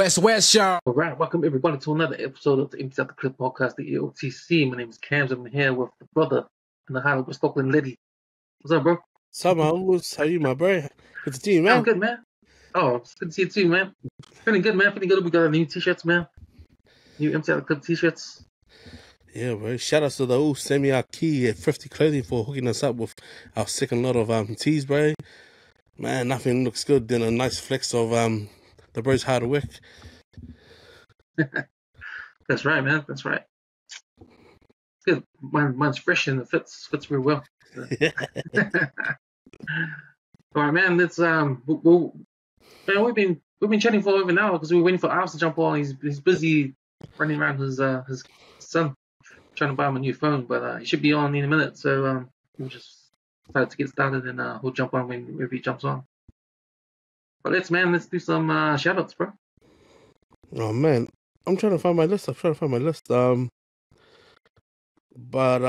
WesWes Show. All right, welcome everybody to another episode of the Empty Out the Clip podcast, the EOTC. My name is Cam. I'm here with the brother in the heart of West Auckland, Leti. What's up, bro? Samoans, how you, my bro? Good to see you, man. I'm good, man. Oh, it's good to see you too, man. Feeling good, man. Feeling good. We got our new t-shirts, man. New Empty Out the Clip t-shirts. Yeah, bro. Shout out to the who sent me our key at 50 Clothing for hooking us up with our second lot of tees, bro. Man, nothing looks good than a nice flex of the bro's hard work. That's right, man. That's right. It's good. Mine's fresh and it fits real well. All right, man. Let's man, we've been chatting for over an hour because we were waiting for Alf to jump on. He's busy running around his son, trying to buy him a new phone, but he should be on in a minute. So we'll just decided to get started and we'll jump on whenever he jumps on. But let's do some shoutouts, bro. Oh man, I'm trying to find my list. But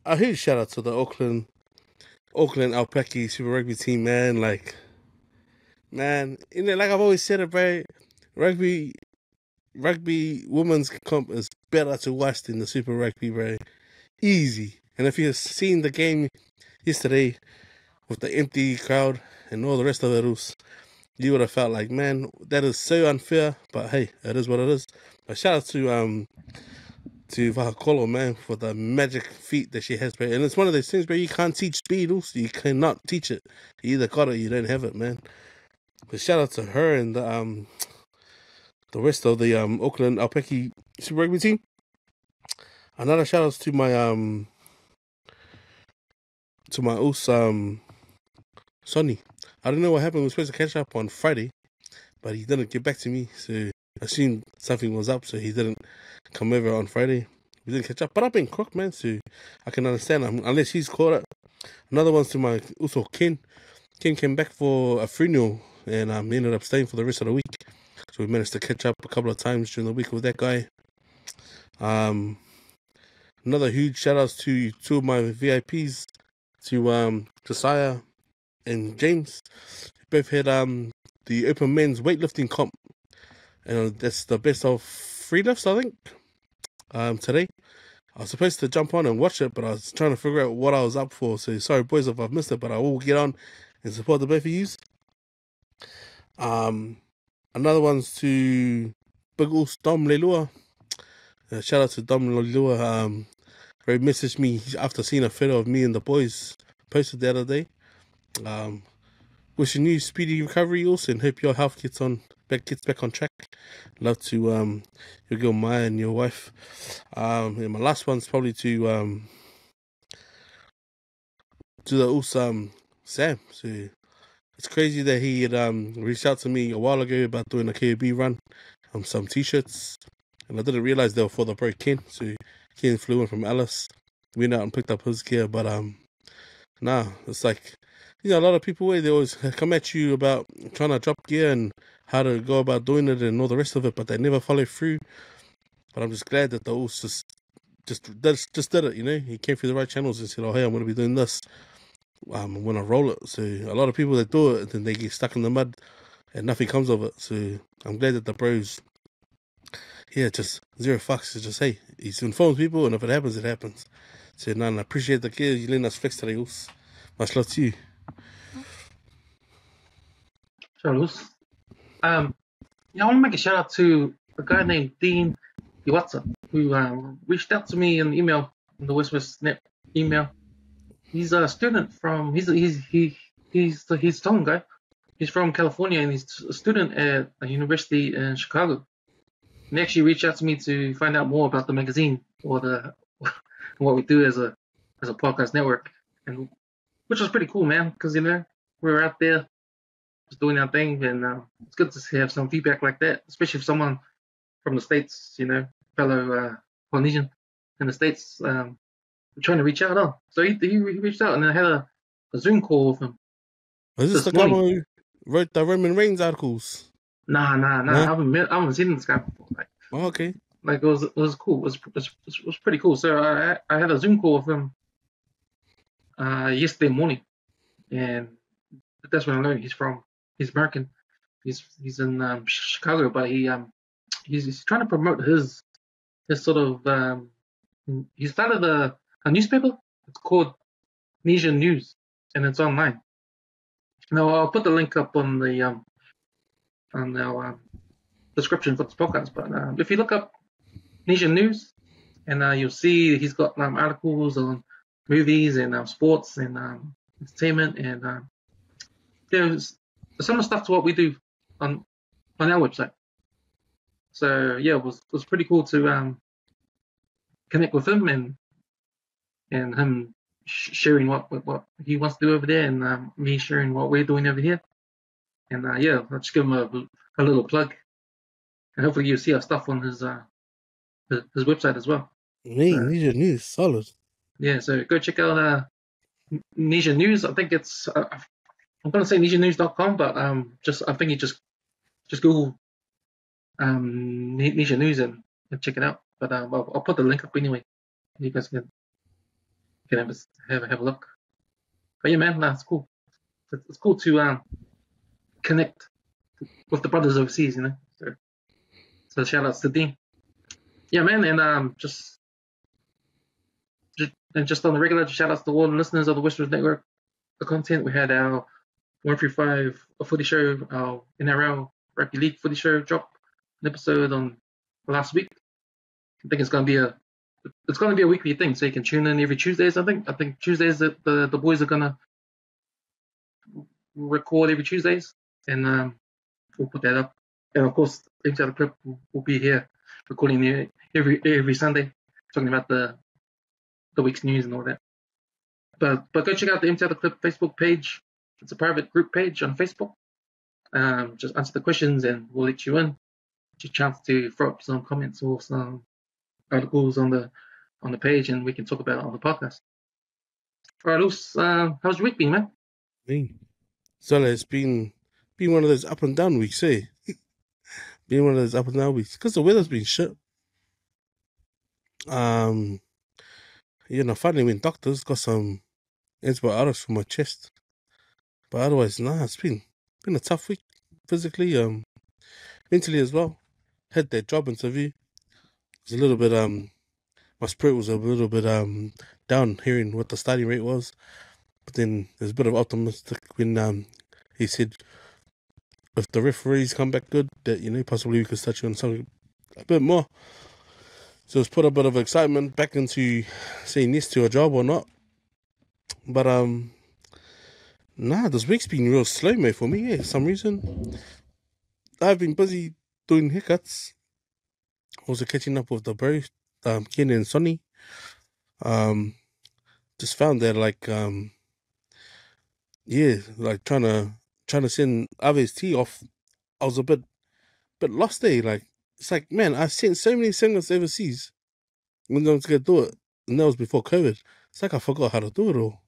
a huge shout out to the Auckland Alpaki Super Rugby team, man. Like I've always said it, bro. Rugby women's comp is better to watch than the Super Rugby, bro. Easy. And if you've seen the game yesterday with the empty crowd and all the rest of the rules, you would have felt like, man, that is so unfair. But hey, it is what it is. But shout out to Vahakolo, man, for the magic feat that she has, bro. And it's one of those things, bro, you can't teach speed also. You cannot teach it. You either got it or you don't have it, man. But shout out to her and the rest of the Auckland Alpaki Super Rugby team. Another shout out to my Sonny. I don't know what happened. We were supposed to catch up on Friday, but he didn't get back to me, so I assumed something was up, so he didn't come over on Friday. We didn't catch up, but I've been crooked, man, so I can understand unless he's caught it. Another one's to my also Ken. Ken came back for a funeral and ended up staying for the rest of the week, so we managed to catch up a couple of times during the week with that guy. Another huge shout outs to two of my VIPs, to Josiah and James. Both had the open men's weightlifting comp, and that's the best of 3 lifts, I think. Today I was supposed to jump on and watch it, but I was trying to figure out what I was up for, so sorry boys if I've missed it, but I will get on and support the both of yous. Another one's to Big Us Dom Lelua. Shout out to Dom Lelua. He messaged me after seeing a photo of me and the boys posted the other day. Wishing you speedy recovery also, and hope your health gets back on track. Love to your girl Maya and your wife. And my last one's probably to the Sam. So it's crazy that he had reached out to me a while ago about doing a KOB run on some t-shirts, and I didn't realize they were for the bro Ken. So Ken flew in from Alice, went out and picked up his gear, but it's like, you know, a lot of people they always come at you about trying to drop gear and how to go about doing it and all the rest of it, but they never follow through. But I'm just glad that the Ulster just did it, you know. He came through the right channels and said, oh hey, I'm going to be doing this. I'm going to roll it. So a lot of people that do it, then they get stuck in the mud and nothing comes of it. So I'm glad that the bros, just zero fucks. It's just, hey, he's informed people, and if it happens, it happens. So I appreciate the care you letting us flex today, Ulster. Much love to you. Sure, Luz. I want to make a shout out to a guy named Dean Iwatsa, who reached out to me in email, in the WesWes Net email. He's a student from he's Tongan guy. He's from California and he's a student at a university in Chicago. And he actually reached out to me to find out more about the magazine or what we do as a podcast network, and which was pretty cool, man. Because we were out there just doing our thing, and it's good to have some feedback like that, especially if someone from the States, fellow Polynesian in the States, trying to reach out. So he reached out, and I had a Zoom call with him. Is this the guy who wrote the Roman Reigns articles? Nah. I haven't seen this guy before. Okay. Like it was cool. It was pretty cool. So I had a Zoom call with him yesterday morning, and that's when I learned he's American. He's in Chicago, but he's trying to promote his sort of he started a newspaper. It's called Nesian News, and it's online. Now I'll put the link up on our description for this podcast. But if you look up Nesian News, and you'll see he's got articles on movies and sports and entertainment, and there's similar stuff to what we do on our website. So yeah, it was pretty cool to connect with him and him sharing what he wants to do over there, and me sharing what we're doing over here. And yeah, I'll just give him a little plug, and hopefully you'll see our stuff on his website as well. Nesian News, solid. Yeah, so go check out Nesian News. I think it's I'm gonna say nesiannews.com, but I think you just Google Nesian News and check it out. But I'll put the link up anyway. You guys can have a look. But yeah, man, it's cool. It's cool to connect with the brothers overseas, you know. So shout outs to Dean. Yeah, man, and just on the regular, shout outs to all the listeners of the WesWes Network. The content we had our 135 footy show, our NRL Rugby League footy show drop an episode on last week. I think it's gonna be a weekly thing, so you can tune in every Tuesdays. I think Tuesdays the boys are gonna record every Tuesdays, and we'll put that up. And of course, Inside the Clip will be here recording every Sunday, talking about the week's news and all that. But go check out the Inside the Clip Facebook page. It's a private group page on Facebook. Just answer the questions and we'll let you in. Get a chance to throw up some comments or some articles on the page, and we can talk about it on the podcast. All right, Luce, how's your week been, man? So it's been one of those up and down weeks, eh? Been one of those up and down weeks because the weather's been shit. Finally went doctors, got some antibiotics for my chest, but otherwise, it's been a tough week physically, mentally as well. Had that job interview. It was a little bit my spirit was a little bit down hearing what the starting rate was, but then there's a bit of optimistic when he said if the referees come back good, that possibly we could start you on something a bit more. So it's put a bit of excitement back into saying yes to a job or not. But this week's been real slow, mate, for me. For some reason, I've been busy doing haircuts. Also catching up with the bros, Ken and Sonny. Just found that trying to send Ave's tea off. I was a bit lost there. It's like, man, I sent so many singles overseas when I was gonna do it, and that was before COVID. It's like I forgot how to do it all.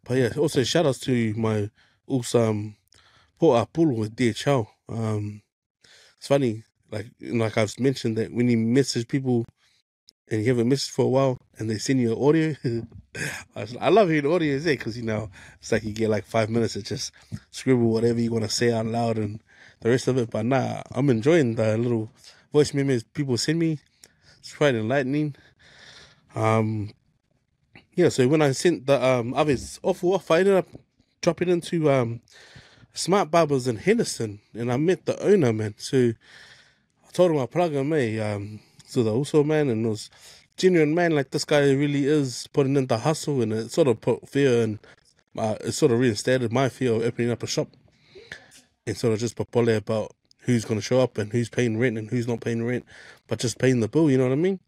But yeah, also shout outs to my awesome Po'a Pulu with DHL. It's funny, like I've mentioned, that when you message people and you haven't messaged for a while and they send you an audio, I love hearing audios there because it's like you get 5 minutes to just scribble whatever you want to say out loud and the rest of it. But I'm enjoying the little voice memos people send me. It's quite enlightening. So when I sent the others off, I ended up dropping into Smart Barbers in Henderson, and I met the owner, man. So I told him I plug him, so the also man, and it was genuine, man. Like, this guy really is putting in the hustle, and it sort of put fear, and it sort of reinstated my fear of opening up a shop, and sort of just papole about who's going to show up and who's paying rent and who's not paying rent, but just paying the bill, you know what I mean?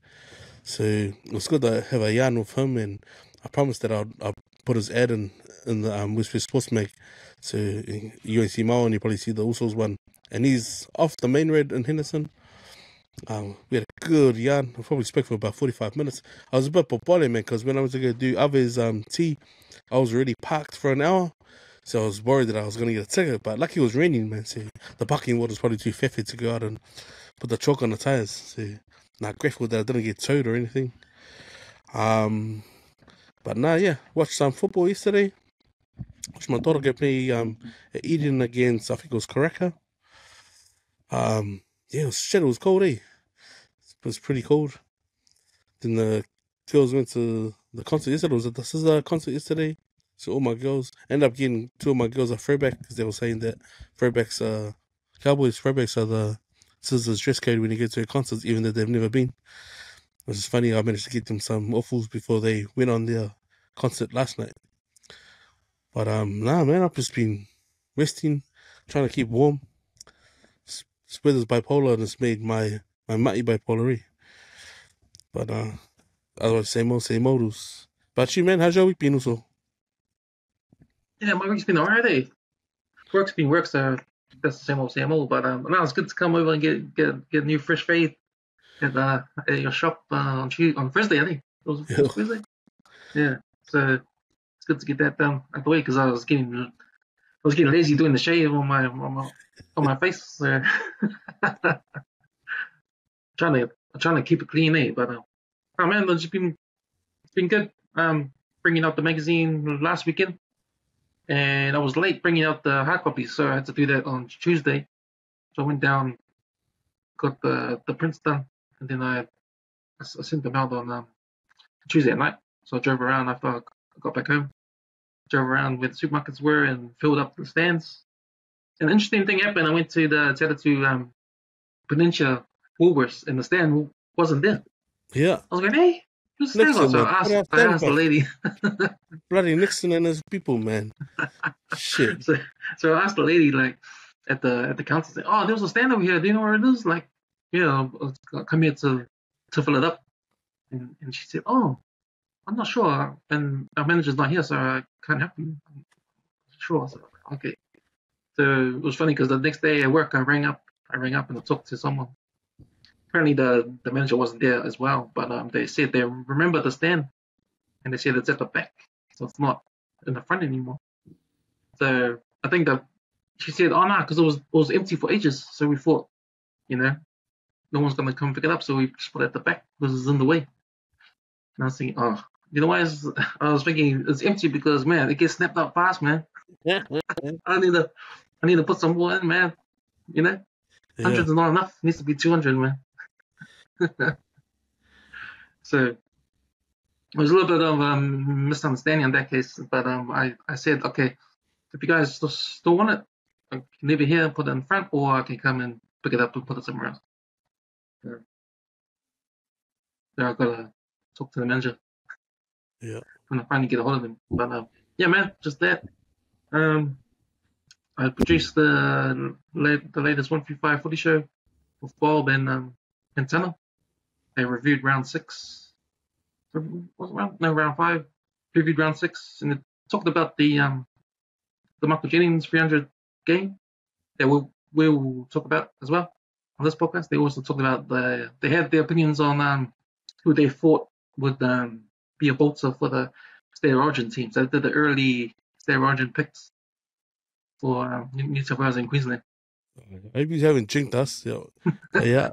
So it was good to have a yarn with him, and I promised that I'll put his ad in the WesWes Sports Mag. So you ain't see my one, you probably see the Usos one, and he's off the main road in Henderson. We had a good yarn. I probably spoke for about 45 minutes. I was a bit popole, man, because when I was going to do Ave's tea, I was already parked for an hour. So I was worried that I was going to get a ticket, but lucky it was raining, man. So the parking lot was probably too fefe to go out and put the chalk on the tires. So not grateful that I didn't get towed or anything. But watched some football yesterday. which my daughter gave me at Eden against, I think it was Karaka. Yeah, it was cold, eh? It was pretty cold. Then the girls went to the concert yesterday. Was it the SZA concert yesterday? So all my girls ended up getting 2 of my girls a throwback because they were saying that throwbacks Cowboys throwbacks are the SZA's dress code when you get to a concert, even though they've never been. Which is funny. I managed to get them some waffles before they went on their concert last night. But nah, man, I've just been resting, trying to keep warm. This weather's bipolar and it's made my matty bipolar. But otherwise, same old. But you, man, how's your week been also? Yeah, my week's been alright, eh? Work's been work, so that's the same old. But now it's good to come over and get a new fresh fade at your shop on Thursday, I think. It was Thursday. Yeah, so it's good to get that done out the way because I was getting lazy doing the shave on my face. So trying to keep it clean, eh? But oh man, it's been good. Bringing out the magazine last weekend, and I was late bringing out the hard copies, so I had to do that on Tuesday. So I went down, got the prints done, and then I sent them out on Tuesday at night. So I drove around after I got back home. Drove around where the supermarkets were and filled up the stands. An interesting thing happened. I went to the Peninsula Woolworths, and the stand wasn't there. Yeah. I was going, hey, who's the stand? So I asked the lady. Bloody Nixon and his people, man. Shit. So I asked the lady, like, at the counter, said, oh, there's a stand over here. Do you know where it is? Like, yeah, I'll come here to fill it up. And she said, oh, I'm not sure. And our manager's not here, so I can't help you. I'm sure. So, okay. So it was funny because the next day at work, I rang up and I talked to someone. Apparently the manager wasn't there as well, but they said they remember the stand, and they said it's at the back, so it's not in the front anymore. So I think that she said, oh no, because it was empty for ages, so we thought, no one's gonna come pick it up, so we just put it at the back because it's in the way. And I was thinking, oh, I was thinking it's empty because man, it gets snapped up fast, man. I need to put some more in, man. 100 is not enough. It needs to be 200, man. So it was a little bit of misunderstanding in that case, but I said, okay, if you guys still want it, I can leave it here and put it in front, or I can come and pick it up and put it somewhere else. So I've got to talk to the manager. Yeah. When I finally get a hold of him. But yeah, man, just that. I produced the latest 135 footy show with Bob and Tanner. They reviewed round 6. Round 5. Reviewed round 6, and it talked about the Michael Jennings 300 game that we'll talk about as well on this podcast. They also talked about they had their opinions on who they thought would be a bolter for the State of Origin team. So they did the early State of Origin picks for New South Wales and Queensland. I hope you haven't jinked us. Yeah.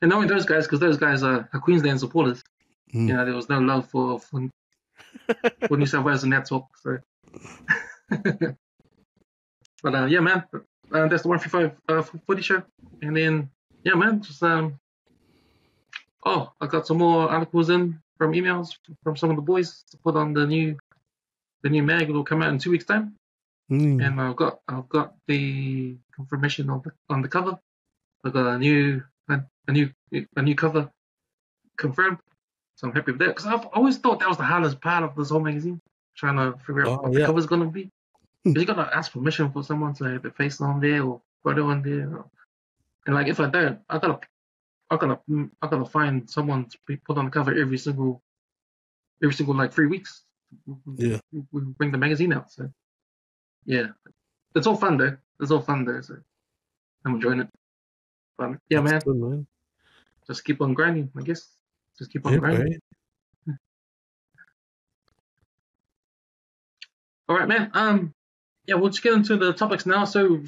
And knowing those guys, because those guys are Queensland supporters, there was no love for New South Wales in that talk. So, but yeah, man, that's the 135 footy show. And then yeah, man, just I got some more articles in from emails from some of the boys to put on the new mag. It'll come out in 2 weeks' time. And I've got the confirmation on the cover. I've got a new cover confirmed, so I'm happy with that because I've always thought that was the hardest part of this whole magazine, trying to figure out what the cover's gonna be. Because you gotta ask permission for someone to have the face on there or photo on there, and like if I don't, I gotta find someone to put on the cover every single like 3 weeks. Yeah, we bring the magazine out, so yeah, it's all fun though. So I'm enjoying it. But yeah, man. Good, man. Just keep on grinding, I guess. Just keep on grinding. Right. All right, man. Yeah, we'll just get into the topics now. So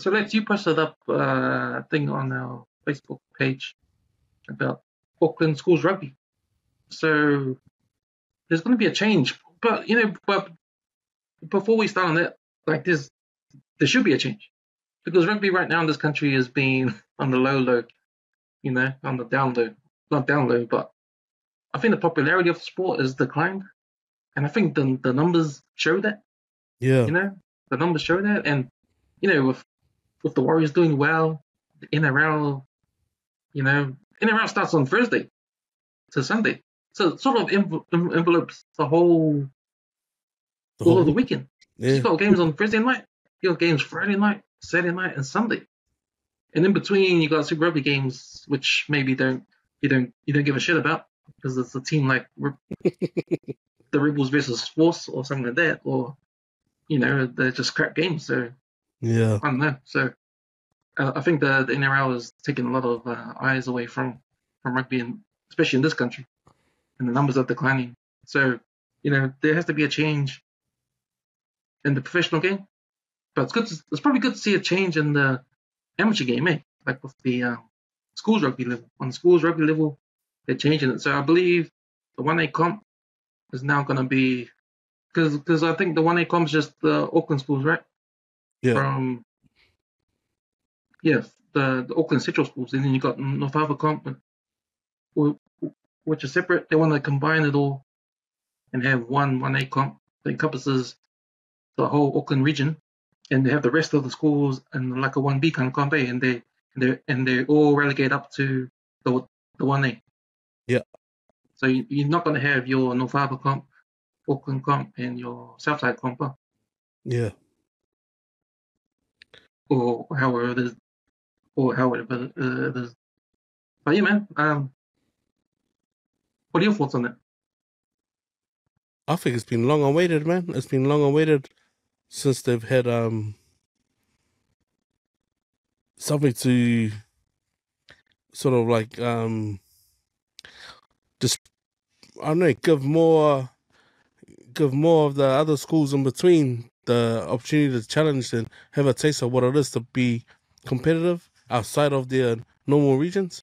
let's you posted up a thing on our Facebook page about Auckland Schools Rugby. So there's going to be a change, but before we start on that, like there should be a change because rugby right now in this country is being on the low, on the down low, not down low, but I think the popularity of the sport has declined, and I think the numbers show that. Yeah. The numbers show that, and with the Warriors doing well, the NRL, NRL starts on Thursday to Sunday, so it sort of envelopes all of the weekend. Yeah. You got games on Thursday night, you got games Friday night, Saturday night, and Sunday, and in between you got Super Rugby games, which maybe you don't give a shit about because it's a team like the Rebels versus Force or something like that, or they're just crap games. So yeah, I don't know. So I think the NRL is taking a lot of eyes away from rugby, and especially in this country, and the numbers are declining. So there has to be a change in the professional game, but it's probably good to see a change in the amateur game, like with the schools rugby level. On the schools rugby level, they're changing it. So I believe the 1A comp is now going to be because I think the 1A comp is just the Auckland schools, right? Yeah. From the Auckland Central schools, and then you got North Harbour comp, which are separate. They want to combine it all and have one 1A comp that encompasses the whole Auckland region, and they have the rest of the schools and like a 1B kind of comp, and they all relegate up to the 1A. Yeah. So you're not going to have your North Harbour comp, Auckland comp, and your Southside comp. Yeah. Or however it is. But yeah, man. What are your thoughts on that? I think it's been long awaited, man. It's been long awaited since they've had something to sort of like just I don't know, give more of the other schools in between the opportunity to challenge and have a taste of what it is to be competitive outside of their normal regions.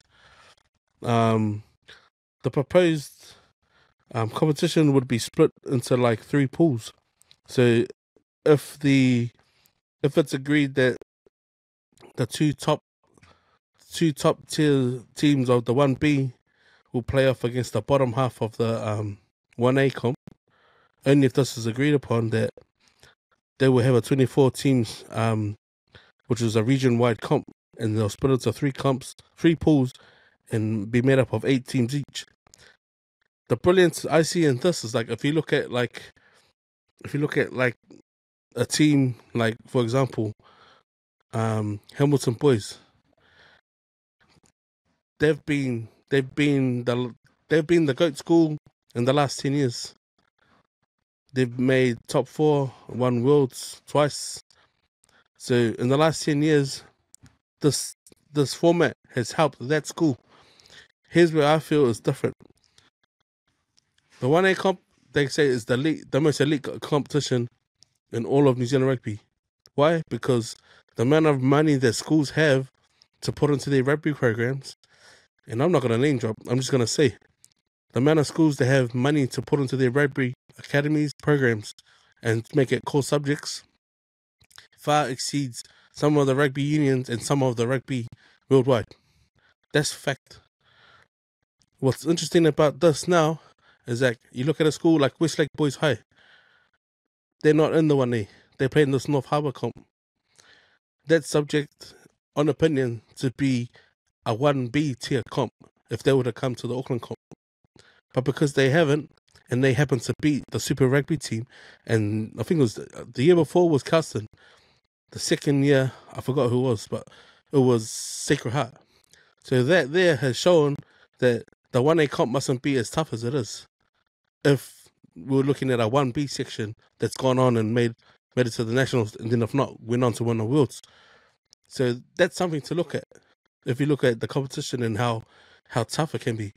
The proposed competition would be split into like 3 pools. So if it's agreed that the two top tier teams of the 1B will play off against the bottom half of the 1A comp, only if this is agreed upon, that they will have a 24 teams, which is a region-wide comp, and they'll split into 3 pools, and be made up of 8 teams each. The brilliance I see in this is like if you look at like a team like, for example, Hamilton Boys. They've been the GOAT school in the last 10 years. They've made top 4, won Worlds twice. So in the last 10 years, this format has helped that school. Here's where I feel is different. The 1A comp, they say, is the most elite competition in all of New Zealand rugby. Why? Because the amount of money that schools have to put into their rugby programs, and I'm not going to name drop, I'm just going to say, the amount of schools that have money to put into their rugby academies, programs, and make it core subjects far exceeds some of the rugby unions and some of the rugby worldwide. That's fact. What's interesting about this now is that you look at a school like Westlake Boys High. They're not in the 1A. They play in this North Harbour comp. That's subject, on opinion, to be a 1B tier comp if they were to come to the Auckland comp. But because they haven't, and they happen to beat the Super Rugby team, and I think it was the year before was Carlton. The second year, I forgot who it was, but it was Sacred Heart. So that there has shown that the 1A comp mustn't be as tough as it is. If we're looking at a 1B section that's gone on and made it to the Nationals, and then if not, went on to win the Worlds. So that's something to look at. If you look at the competition and how tough it can be.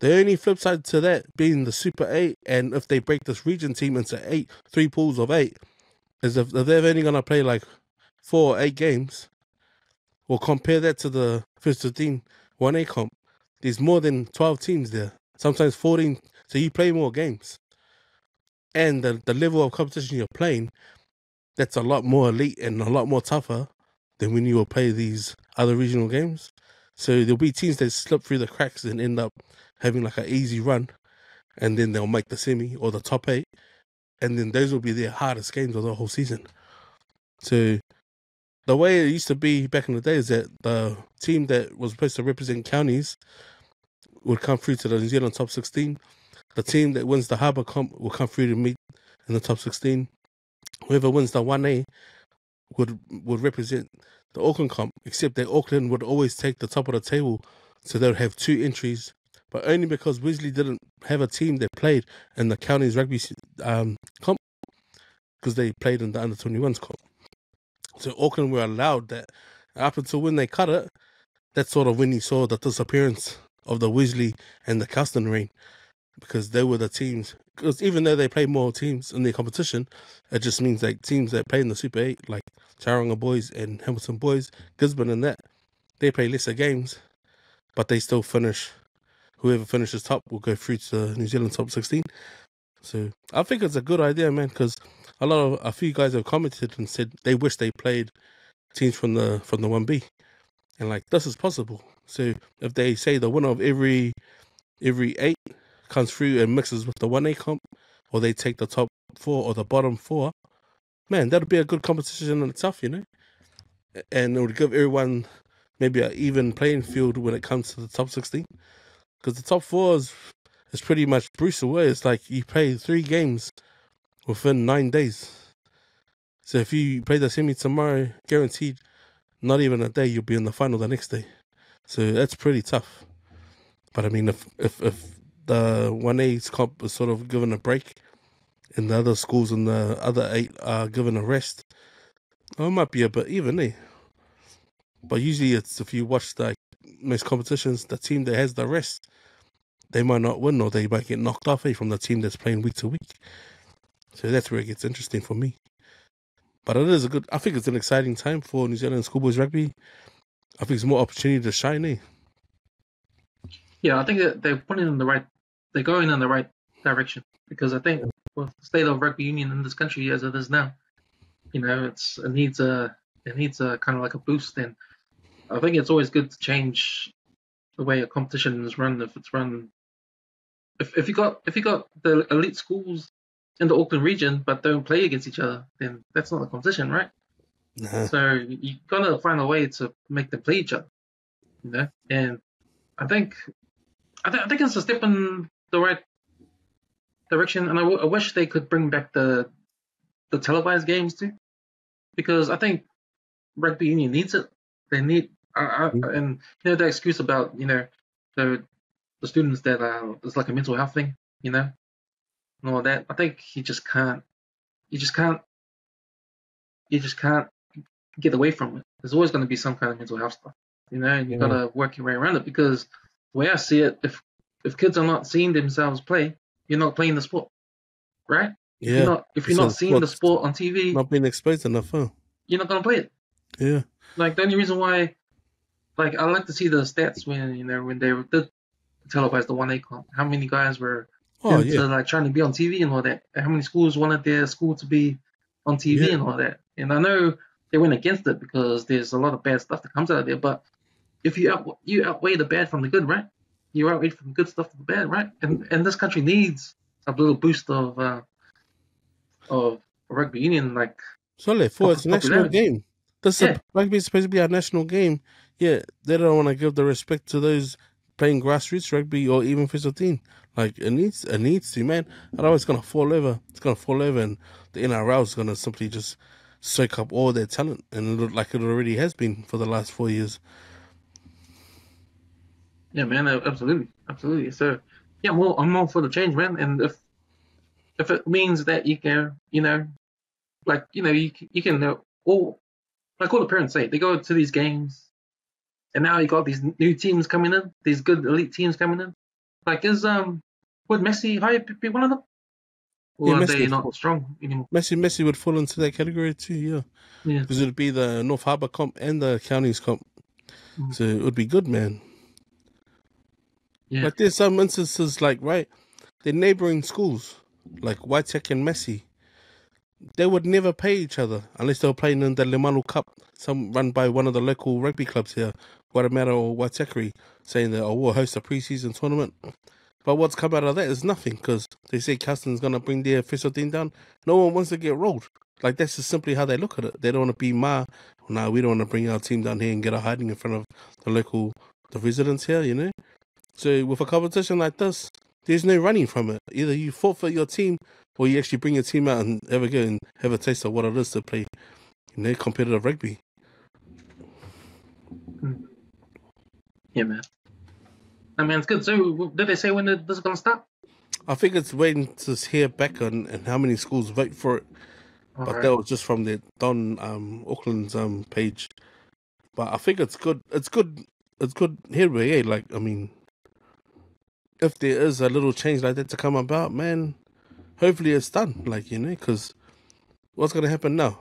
The only flip side to that being the Super 8, and if they break this region team into 3 pools of 8, is if they're only going to play like 4 or 8 games, or compare that to the First 15 1A comp, there's more than 12 teams there, sometimes 14, so you play more games. and the level of competition you're playing, that's a lot more elite and a lot more tougher than when you will play these other regional games. So there'll be teams that slip through the cracks and end up having like an easy run, and then they'll make the semi or the top 8, and then those will be their hardest games of the whole season. So the way it used to be back in the day is that the team that was supposed to represent counties would come through to the New Zealand top 16. The team that wins the Harbour Comp will come through to meet in the top 16. Whoever wins the 1A would represent the Auckland Comp, except that Auckland would always take the top of the table, so they would have 2 entries, but only because Wesley didn't have a team that played in the counties rugby comp, because they played in the under-21s comp. So Auckland were allowed that. Up until when they cut it, that's sort of when you saw the disappearance of the Wesley and the Custon reign, because they were the teams. Because even though they played more teams in their competition, it just means like teams that play in the Super 8, like Tauranga Boys and Hamilton Boys, Gisborne and that, they play lesser games, but they still finish. Whoever finishes top will go through to the New Zealand top 16. So I think it's a good idea, man, because a few guys have commented and said they wish they played teams from the 1B, and like this is possible. So if they say the winner of every 8 comes through and mixes with the 1A comp, or they take the top 4 or the bottom 4, man, that'd be a good competition in itself, you know. And it would give everyone maybe an even playing field when it comes to the top 16, because the top 4 is pretty much brutal. It's like you play 3 games within 9 days. So if you play the semi tomorrow, guaranteed, not even a day, you'll be in the final the next day. So that's pretty tough. But I mean, if the 1A's comp is sort of given a break, and the other schools in the other 8 are given a rest, it might be a bit even, eh? But usually it's, if you watch like most competitions, the team that has the rest, they might not win, or they might get knocked off from the team that's playing week to week. So that's where it gets interesting for me. But it is I think it's an exciting time for New Zealand schoolboys rugby. I think it's more opportunity to shine, eh? Yeah, I think that they're going in the right direction, because I think with the state of rugby union in this country as it is now, you know, it needs a kind of like a boost. And I think it's always good to change the way a competition is run. If you got the elite schools in the Auckland region but don't play against each other, then that's not a competition, right? Nah. So you gotta find a way to make them play each other, you know. And I think it's a step in the right direction, and I wish they could bring back the televised games too, because I think rugby union needs it. They need and you know, the excuse about, you know, the students that it's like a mental health thing, you know, and all that. I think you just can't get away from it. There's always going to be some kind of mental health stuff, you know, and you got to work your way around it, because the way I see it, if kids are not seeing themselves play, you're not playing the sport, right? Yeah. If you're not seeing the sport on TV, not being exposed enough, huh? You're not going to play it. Yeah. Like, the only reason why, like, I like to see the stats when they did televise the 1A comp, how many guys were like trying to be on TV and all that, how many schools wanted their school to be on TV and all that. And I know they went against it because there's a lot of bad stuff that comes out of there, but if you outweigh the bad from the good, right? You outweigh from good stuff to the bad, right? And this country needs a little boost of rugby union, like. Solid for its national game. Rugby is supposed to be our national game. Yeah, they don't want to give the respect to those playing grassroots rugby or even 15. Like, it needs to, man. Otherwise it's gonna fall over. It's gonna fall over, and the NRL is gonna simply just soak up all their talent, and it look like it already has been for the last 4 years. Yeah, man, absolutely. So, yeah, I'm more for the change, man. And if it means that you can, you know, like, you know, you can all the parents say, they go to these games, and now you got these new teams coming in, these good elite teams coming in. Like, would Messi be one of them? Or are they not strong anymore? Messi would fall into that category too, yeah. Because it would be the North Harbour comp and the counties comp. So it would be good, man. Yeah. Like, there's some instances, like, right, they're neighbouring schools, like Whitecheck and Messi, they would never pay each other unless they were playing in the Manu Cup, some run by one of the local rugby clubs here, Guatemala or Waitakere, saying that, oh, we'll host a pre-season tournament. But what's come out of that is nothing, because they say Caston's going to bring their official team down. No one wants to get rolled. Like, that's just simply how they look at it. They don't want to be nah, we don't want to bring our team down here and get a hiding in front of the residents here, you know? So with a competition like this, there's no running from it. Either you forfeit your team or you actually bring your team out and have a go and have a taste of what it is to play, competitive rugby. Yeah, man. I mean, it's good. So, did they say when this is going to start? I think it's waiting to hear back on and how many schools vote for it. But that was just from the Don Auckland's page. But I think it's good. It's good headway, eh? Like, I mean, if there is a little change like that to come about, man, hopefully it's done. Like, because what's going to happen now?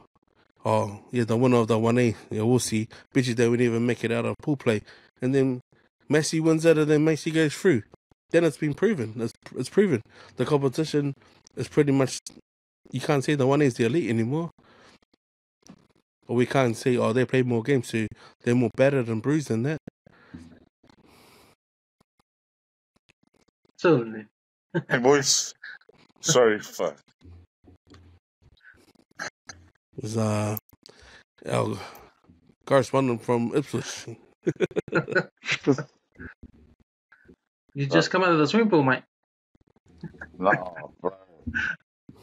Oh, yeah, the winner of the 1A, we'll see. Bitches, they won't even make it out of pool play. And then Messi wins it and then Messi goes through. Then it's been proven. It's proven. The competition is pretty much, you can't say the 1A is the elite anymore. Or we can't say, oh, they play more games, so they're more battered and bruised than that. Certainly. Hey, boys. Sorry, fuck. It was our correspondent from Ipswich. You just come out of the swimming pool, mate. No, bro.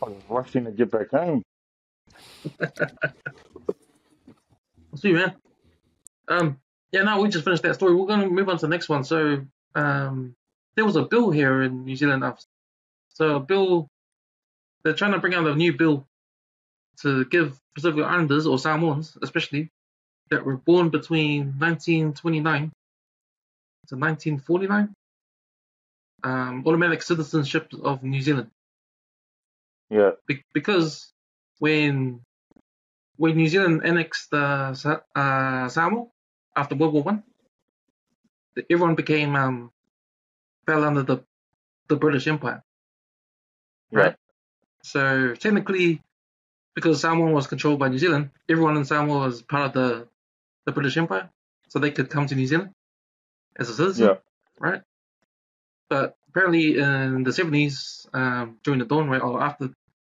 I'm rushing to get back home. See, man. Yeah, no, we just finished that story. We're going to move on to the next one. So, there was a bill here in New Zealand. So, a bill, they're trying to bring out a new bill to give Pacific Islanders, or Samoans especially, that were born between 1929 to 1949, automatic citizenship of New Zealand. Yeah. Because when New Zealand annexed Samoa after World War I, everyone fell under the British Empire. Right? So technically, because Samoa was controlled by New Zealand, everyone in Samoa was part of the British Empire, so they could come to New Zealand as a citizen, right? But apparently in the 70s, during the Dawn Raid, or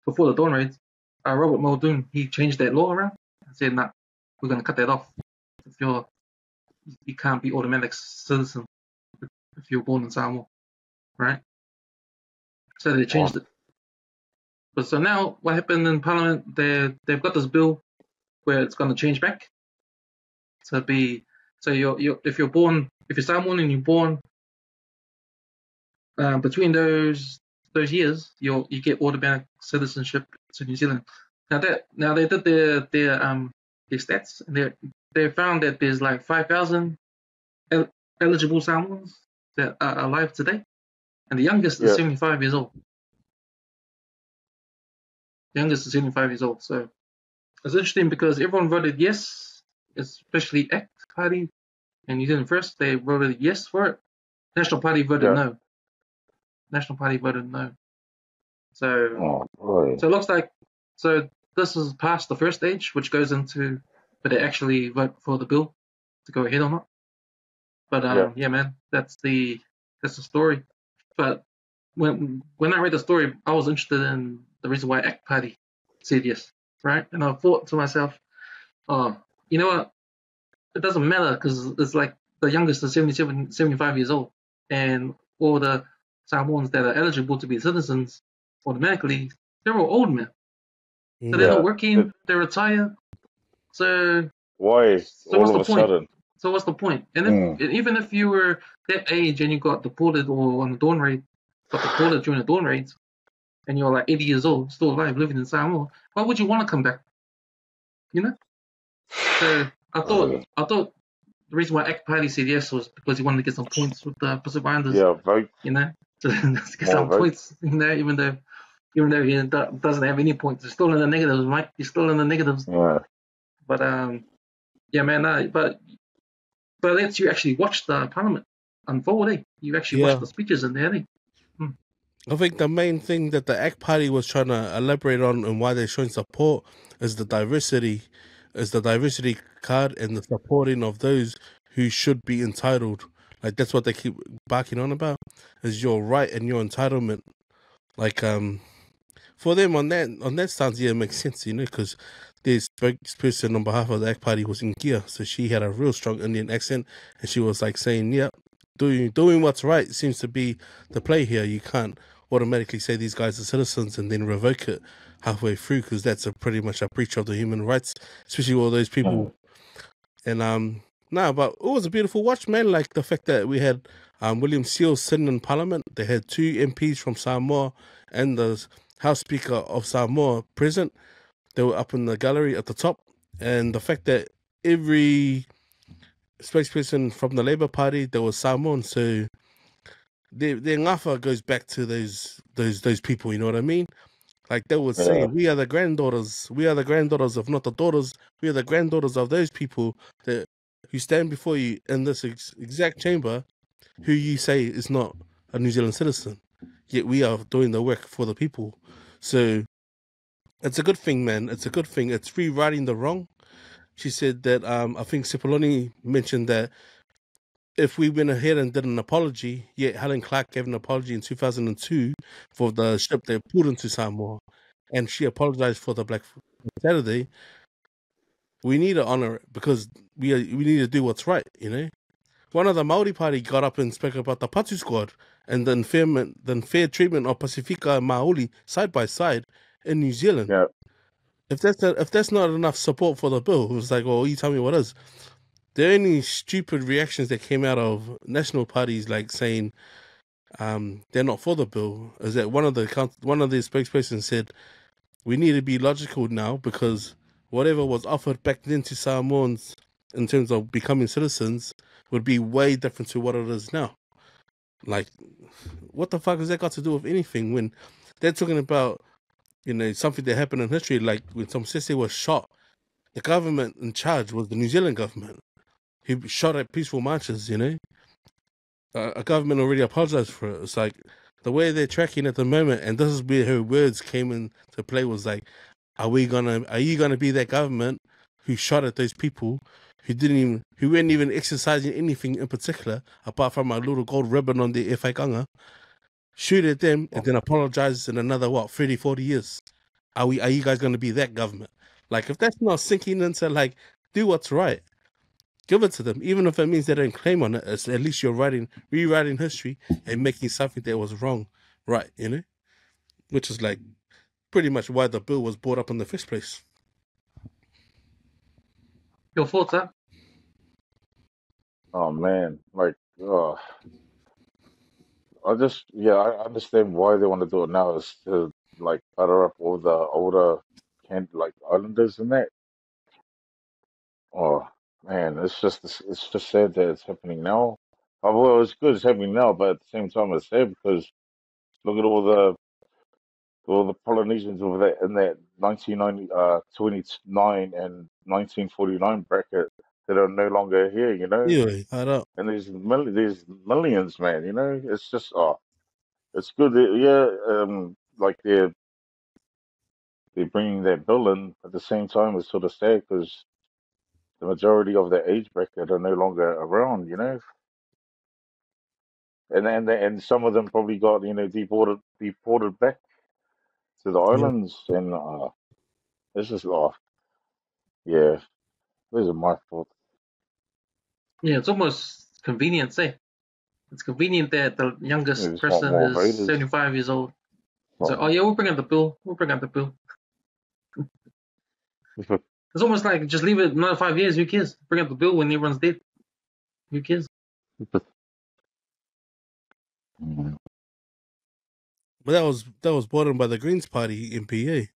before the Dawn Raids, Robert Muldoon, he changed that law around and said, nah, we're going to cut that off. You can't be automatic citizen if you're born in Samoa, right? So they changed it. But so now, what happened in Parliament? They've got this bill where it's going to change back. So if you're Samoan and you're born between those years, you get automatic citizenship to New Zealand. Now they did their stats, and they found that there's like 5,000 eligible Samoans that are alive today, and the youngest is 75 years old. The youngest is 75 years old. So it's interesting because everyone voted yes, especially ACT Party and New Zealand First. They voted yes for it. National Party voted no. National Party voted no. So it looks like this is past the first stage, which goes into but they actually vote for the bill to go ahead or not. But yeah, man, that's the story. But when I read the story, I was interested in the reason why ACT Party said yes, right? And I thought to myself, oh, you know what? It doesn't matter because it's like the youngest is 75 years old, and all the Samoans that are eligible to be citizens automatically, they're all old men. So they're not working, they're retired. So why? All of a sudden. So what's the point? And even if you were that age and you got deported or on the Dawn Raid, got deported during the Dawn Raids, and you're like 80 years old, still alive, living in Samoa, why would you want to come back? You know? So I thought the reason why ACT Party said yes was because he wanted to get some points with the Pacific Islanders. Yeah, vote. You know? To get some points, you know, even though he doesn't have any points. He's still in the negatives, Mike. He's still in the negatives. Yeah. But yeah, man, but it lets you actually watch the Parliament unfold, eh? You actually watch the speeches in there, eh? I think the main thing that the ACT Party was trying to elaborate on and why they're showing support is the diversity card and the supporting of those who should be entitled. Like that's what they keep barking on about, is your right and your entitlement. Like for them on that stance, yeah, it makes sense, you know, because the spokesperson on behalf of the ACT Party was in Kia, so she had a real strong Indian accent, and she was like saying, "Yeah, doing what's right seems to be the play here. You can't automatically say these guys are citizens and then revoke it halfway through, because that's pretty much a breach of the human rights, especially all those people." And but it was a beautiful watch, man. Like the fact that we had William Seal sitting in Parliament. They had 2 MPs from Samoa and the House Speaker of Samoa present. They were up in the gallery at the top, and the fact that every spokesperson from the Labour Party, there was Samoan, so their ngafa goes back to those people. You know what I mean? Like they would say, we are the granddaughters of, not the daughters. We are the granddaughters of those people that who stand before you in this exact chamber, who you say is not a New Zealand citizen, yet we are doing the work for the people. So it's a good thing, man. It's a good thing. It's rewriting the wrong. She said that I think Cipollone mentioned that if we went ahead and did an apology, Helen Clark gave an apology in 2002 for the ship they pulled into Samoa, and she apologized for the Black Saturday. We need to honor it because we need to do what's right, you know. One of the Maori Party got up and spoke about the Patu squad and the unfair treatment of Pacifica and Maoli side by side in New Zealand. Yeah. If that's not enough support for the bill, it was like, well, you tell me what is. The only stupid reactions that came out of national parties, like saying they're not for the bill, is that one of the spokespersons said we need to be logical now because whatever was offered back then to Samoans in terms of becoming citizens would be way different to what it is now. Like, what the fuck has that got to do with anything when they're talking about, you know, something that happened in history, like when some Sese was shot, the government in charge was the New Zealand government. He shot at peaceful marches, you know. A government already apologized for it. It's like the way they're tracking at the moment, and this is where her words came into play, was like, are you gonna be that government who shot at those people who weren't even exercising anything in particular apart from a little gold ribbon on their whaikanga, shoot at them and then apologize in another 30, 40 years? Are you guys gonna be that government? Like, if that's not sinking into, like, do what's right, give it to them, even if it means they don't claim on it. At least you're rewriting history and making something that was wrong right, you know? Which is like pretty much why the bill was brought up in the first place. Your thoughts, huh? Oh man, like, I understand why they want to do it now, is to like butter up all the older islanders and that. Oh man, it's just sad that it's happening now. Oh, well, it's good it's happening now, but at the same time it's sad because look at all the Polynesians over there in that 1929 and 1949 bracket that are no longer here, you know. Yeah, I don't. And there's millions, man. You know, it's just it's good. That, like they're bringing that bill in. At the same time, it's sort of sad because the majority of the age bracket are no longer around. You know, and some of them probably got deported back to the islands, and this is yeah, this is my fault. Yeah, it's almost convenient, say. It's convenient that the youngest Just want person more is voters. 75 years old. So, oh yeah, we'll bring out the bill. It's almost like just leave it another 5 years. Who cares? Bring out the bill when everyone's dead. Who cares? But that was brought in by the Greens Party MPA.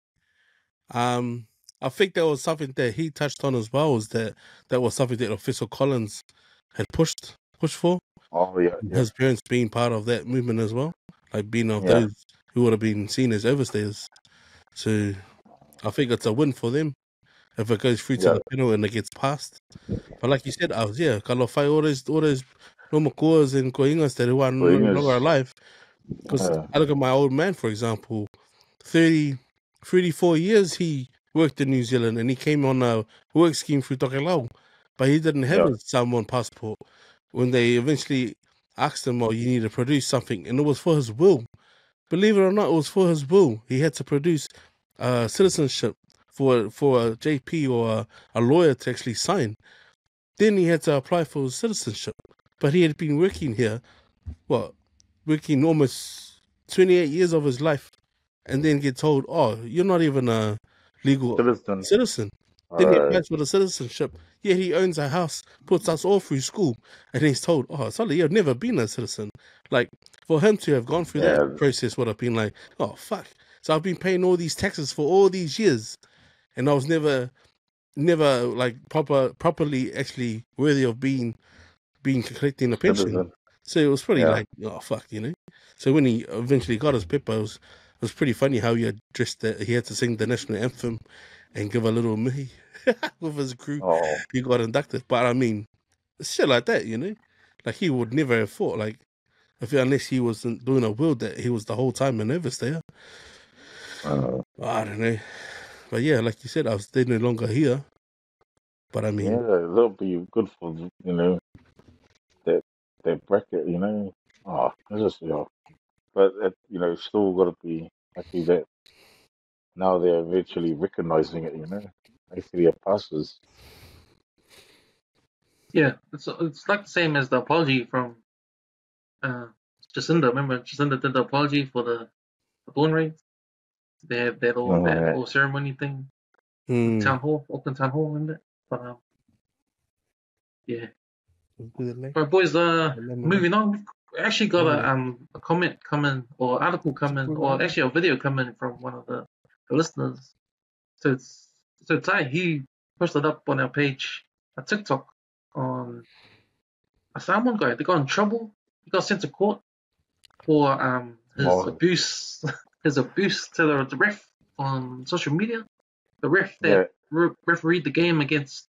I think that was something that he touched on as well. Was that was something that Officer Collins had pushed for. Oh yeah. His parents being part of that movement as well, like being of those who would have been seen as overstayers. So I think it's a win for them if it goes through to the panel and it gets passed. But like you said, kalau whai all those nomakuas and koingas that are no longer alive, Because I look at my old man, for example, 34 years he worked in New Zealand, and he came on a work scheme through Tokelau, but he didn't have his Samoan passport. When they eventually asked him, "Oh, you need to produce something," and it was for his will. Believe it or not, it was for his will. He had to produce citizenship for a JP or a lawyer to actually sign. Then he had to apply for his citizenship. But he had been working here, working almost 28 years of his life, and then get told, "Oh, you're not even a legal citizen." Then he applies for the citizenship. Yet he owns a house, puts us all through school, and he's told, "Oh, sorry, you've never been a citizen." Like, for him to have gone through that process would have been like, "Oh, fuck." So I've been paying all these taxes for all these years, and I was never like properly actually worthy of being collecting a pension. So it was pretty like, oh fuck, you know. So when he eventually got his paper, it was pretty funny how he addressed that. He had to sing the national anthem and give a little mihi with his crew. He got inducted. But I mean, shit like that, you know. Like he would never have thought, like, unless he wasn't doing a will that he was the whole time a nervous there. I don't know. But yeah, like you said, they're no longer here. But I mean, that'll be good for that bracket, you know. It's just but still got to be happy that now they're eventually recognizing it, you know. Hopefully it passes. Yeah, it's like the same as the apology from Jacinda. Remember, Jacinda did the apology for the born rates. They had that whole ceremony thing, town hall, Auckland Town Hall, and that. But yeah. Right, boys. Moving on. We actually got a comment coming, or article coming, or actually a video coming from one of the listeners. So Ty, he posted up on our page a TikTok on a Samoan guy. They got in trouble. He got sent to court for his abuse to the ref on social media. The ref that refereed the game against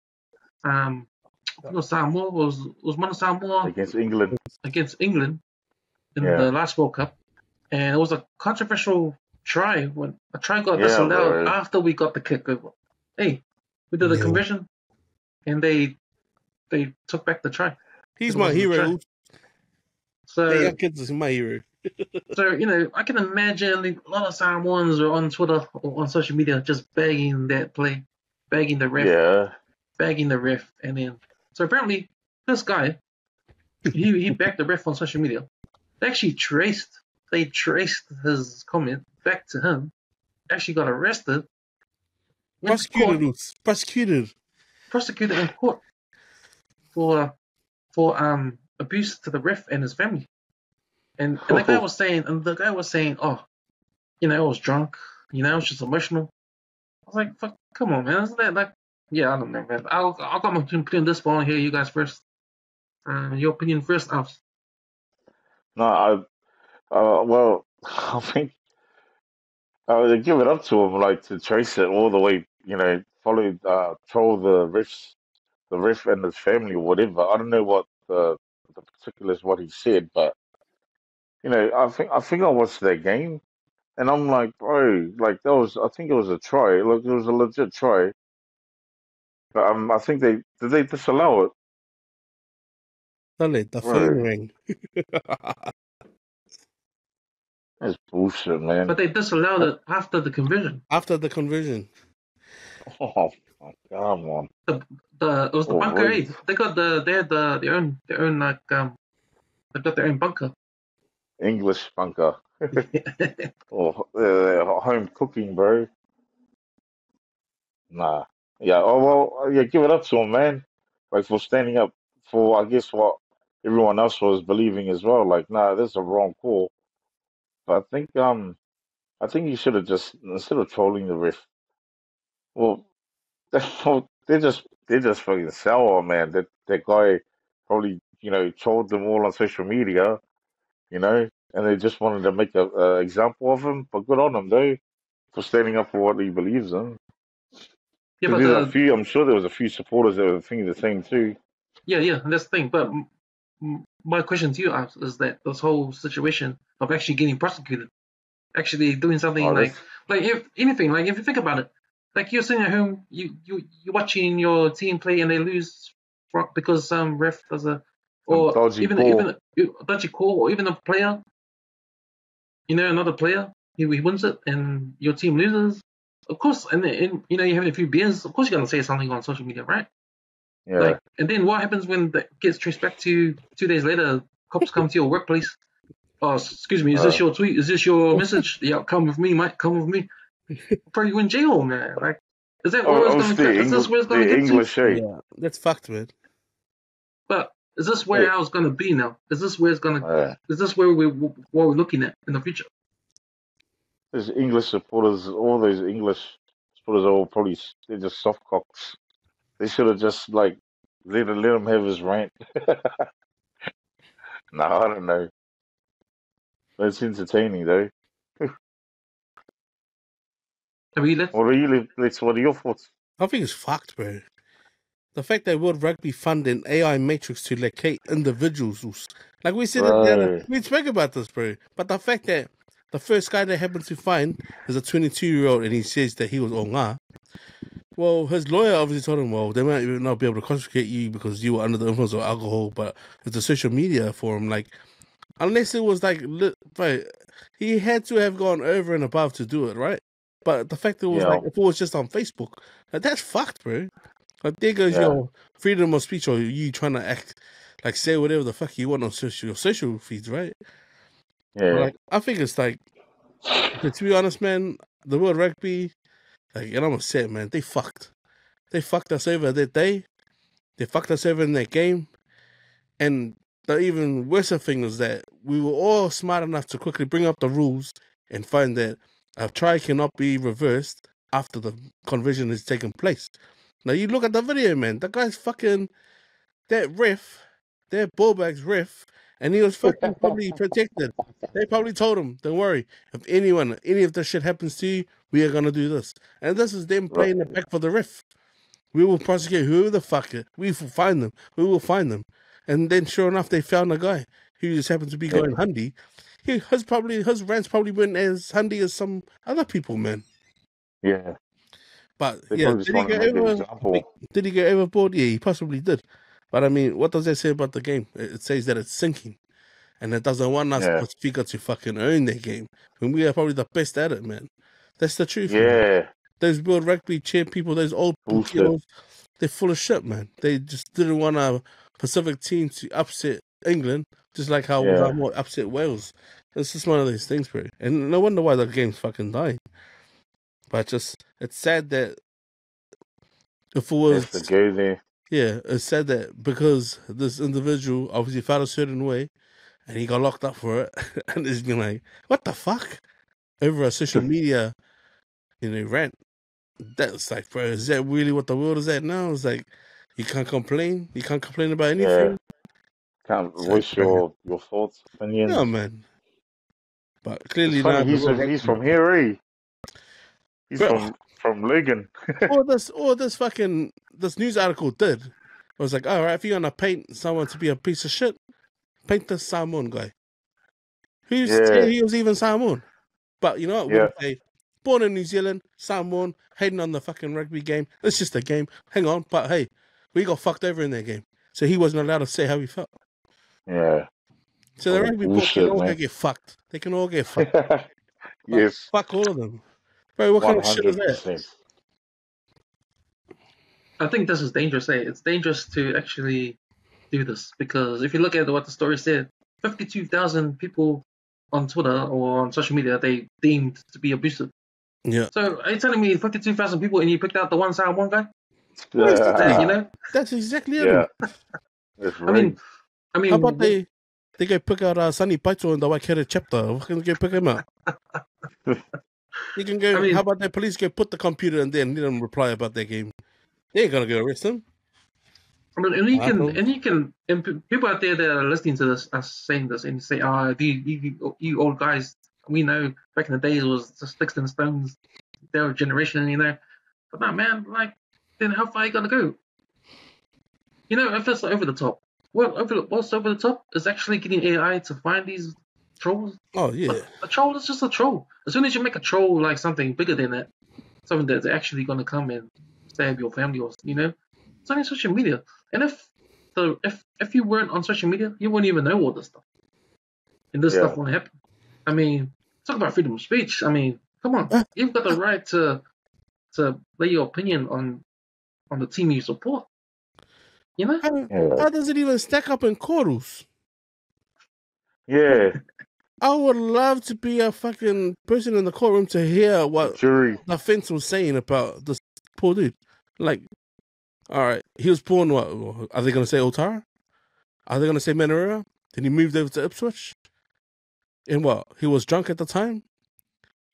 I think it was Samoa, was Manu Samoa against England in the last World Cup, and it was a controversial try when a try got disallowed after we got the kick over. Hey, we did a conversion, and they took back the try. He's my hero. So hey, kids is my hero. So I can imagine a lot of Samoans are on Twitter or on social media just bagging that play, bagging the ref, and then so apparently this guy he backed the ref on social media. They actually traced his comment back to him. Actually got arrested. Prosecuted in court for abuse to the ref and his family. And the guy was saying, oh, I was drunk, I was just emotional. I was like, fuck, come on, man, isn't that like, I don't know, man. I'll got my opinion this one here. You guys first. Your opinion first, Alf. No, well, I think I would give it up to him, like to trace it all the way, troll the ref and his family or whatever. I don't know what the particulars what he said, but I think I watched that game, and I'm like, bro, like I think it was a try. Look, it was a legit try. But I think did they disallow it? The phone ring. That's bullshit, man. But they disallowed it after the conversion. Oh, come on. It was the bunker 8. They got their own like they got their own bunker. English bunker. Home cooking, bro. Nah. Yeah. Oh well. Yeah. Give it up to him, man. Like for standing up for, I guess, what everyone else was believing as well. Like, nah, this is a wrong call. But I think you should have just, instead of trolling the ref. Well, they're just fucking sour, man. That guy probably trolled them all on social media, and they just wanted to make a example of him. But good on him though for standing up for what he believes in. Yeah, but I'm sure there was a few supporters that were thinking the same too. Yeah, that's the thing. But my question to you is that this whole situation of actually getting prosecuted, actually doing something Oh, like if anything, like if you think about it, like you're sitting at home, you're watching your team play and they lose because some ref does some or dodgy even call. a dodgy call, or even a player, another player, he wins it and your team loses. Of course, and you're having a few beers. Of course, you're gonna say something on social media, right? Yeah. Like, and then what happens when that gets traced back to 2 days later? Cops come to your workplace. Oh, excuse me, is this your tweet? Is this your message? Yeah, come with me, mate. Come with me. Probably you in jail, man. Like, is that where it's going to go? Is this where it's going to get English, to? Yeah, that's fucked, man. But is this where I was going to be now? Is this where it's going to? Is this where what we're looking at in the future? There's English supporters, all those English supporters are all probably they're just soft cocks. They should have just like let him have his rant. No, I don't know. That's entertaining though. What are your thoughts? I think it's fucked, bro. The fact that World Rugby fund an AI matrix to locate individuals, like we said, we spoke about this, bro. But the fact that the first guy they happened to find is a 22-year-old, and he says that he was Onga. Well, his lawyer obviously told him, well, they might not be able to confiscate you because you were under the influence of alcohol, but it's a social media for him. Like, unless it was like, right, he had to have gone over and above to do it, right? But the fact that it was like, if it was just on Facebook, like, that's fucked, bro. Like, there goes your freedom of speech, or you trying to act, like, say whatever the fuck you want on your social feeds, right? Yeah. But, like, I think it's like, to be honest, man, the World Rugby, like, and I'm upset, man, they fucked. They fucked us over that day. They fucked us over in that game. And the even worse thing was that we were all smart enough to quickly bring up the rules and find that a try cannot be reversed after the conversion has taken place. Now you look at the video, man. That guy's fucking that ballbag's ref, and he was fucking probably protected. They probably told him, "Don't worry, if any of this shit happens to you, we are gonna do this." And this is them playing it back for the ref. We will prosecute whoever the fuck it. We will find them. We will find them. And then, sure enough, they found a guy who just happened to be going handy. His rants probably weren't as handy as some other people, man. Yeah. But yeah, did he get overboard? Yeah, he possibly did. But I mean, what does that say about the game? It says that it's sinking, and it doesn't want us Pacifica to fucking own their game. And we are probably the best at it, man. That's the truth. Yeah. Man. Those World Rugby champ people, those old Pukinos, they're full of shit, man. They just didn't want a Pacific team to upset England, just like how Samoa upset Wales. It's just one of those things, bro. And no wonder why the game's fucking dying. But just, it's sad that if it was... Yeah, it's sad that because this individual obviously felt a certain way and he got locked up for it, and it's been like, what the fuck? Over a social media, rant. That's like, bro, is that really what the world is at now? It's like, you can't complain. You can't complain about anything. Yeah. Can't voice your thoughts, opinions. Yeah, man. But clearly, it's funny, he's from here, eh? He's from Logan. all this fucking news article did. I was like, all right, if you're gonna paint someone to be a piece of shit, paint the Samoan guy. Who's say he was even Samoan? But you know what? We'll say, born in New Zealand, Samoan, hating on the fucking rugby game. It's just a game. Hang on, but hey, we got fucked over in that game, so he wasn't allowed to say how he felt. Yeah. So the rugby board can all get fucked. They can all get fucked. Yes. Fuck all of them. Bro, what kind of shit is that? I think this is dangerous. It's dangerous to actually do this because if you look at what the story said, 52,000 people on Twitter or on social media they deemed to be abusive. Yeah. So are you telling me 52,000 people and you picked out the one guy? That's exactly it. Yeah. I mean, how about they go pick out Sunny Paito in the Waikato chapter? Why can't they go pick him out? You can go. How about the police go put the computer and then let them reply about their game? They ain't gonna go arrest them. I mean, and people out there that are listening to this are saying this and say, you old guys, we know back in the days it was just sticks and stones, their generation, But no, man, like, then how far are you gonna go? If it's over the top, what's over the top is actually getting AI to find these trolls. Oh yeah. But a troll is just a troll. As soon as you make a troll like something bigger than that, something that's actually going to come and stab your family, or it's only social media. And if you weren't on social media, you wouldn't even know all this stuff. And this stuff won't happen. I mean, talk about freedom of speech. I mean, come on, you've got the right to lay your opinion on the team you support. How does it even stack up in chorus? Yeah. I would love to be a fucking person in the courtroom to hear what Jury. the fence was saying about this poor dude. Like, all right, he was born what? Are they going to say Otara? Are they going to say Manurewa? Then he moved over to Ipswich? And what? He was drunk at the time?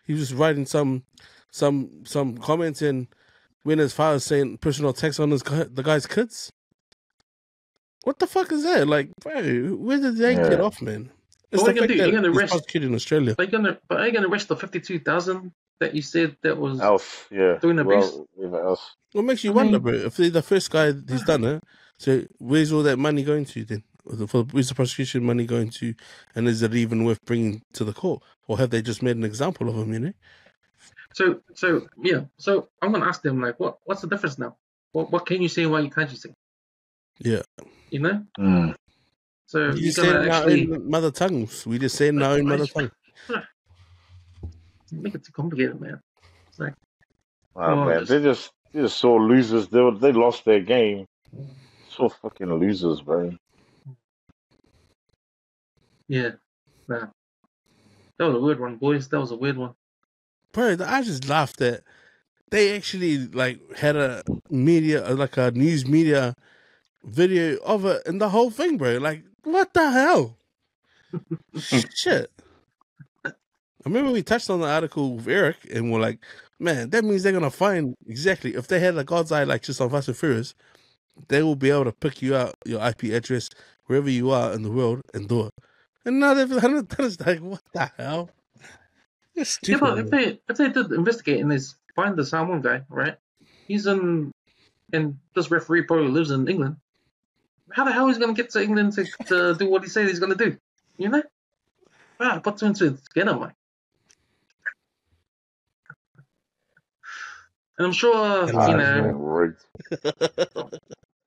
He was just writing some comments and when his father saying personal attacks on the guy's kids? What the fuck is that? Like, bro, where did they get off, man? It's what the are you fact gonna do? that You're gonna he's arrest? prosecuted in Australia. Are you gonna arrest the 52,000 that you said that was doing abuse? What makes you wonder, bro? If they're the first guy who's done it, so where's all that money going to then? Where's the prosecution money going to? And is it even worth bringing to the court? Or have they just made an example of him, So I'm gonna ask them, like, what's the difference now? What can you say and what you can't you say? Yeah. So we you're just say gonna in actually our own mother tongues. We just say in our own mother tongue. Make it too complicated, man. It's like, man, they're just so losers. They lost their game. So fucking losers, bro. Yeah, nah. That was a weird one, boys. That was a weird one. Bro, I just laughed that they actually like had a media, like a news media video of it and the whole thing, bro. Like, what the hell? Shit. I remember we touched on the article with Eric and we're like, man, that means they're going to find exactly, if they had a God's eye like just on Fast and Furious, they will be able to pick you out, your IP address, wherever you are in the world and do it. And now they've done it. It's like, what the hell? It's stupid. Yeah, but if they did investigate and they find the Samoan guy, right? He's and this referee probably lives in England. How the hell is he going to get to England to do what he said he's going to do? You know? Wow, put two and two together, mate. And I'm sure,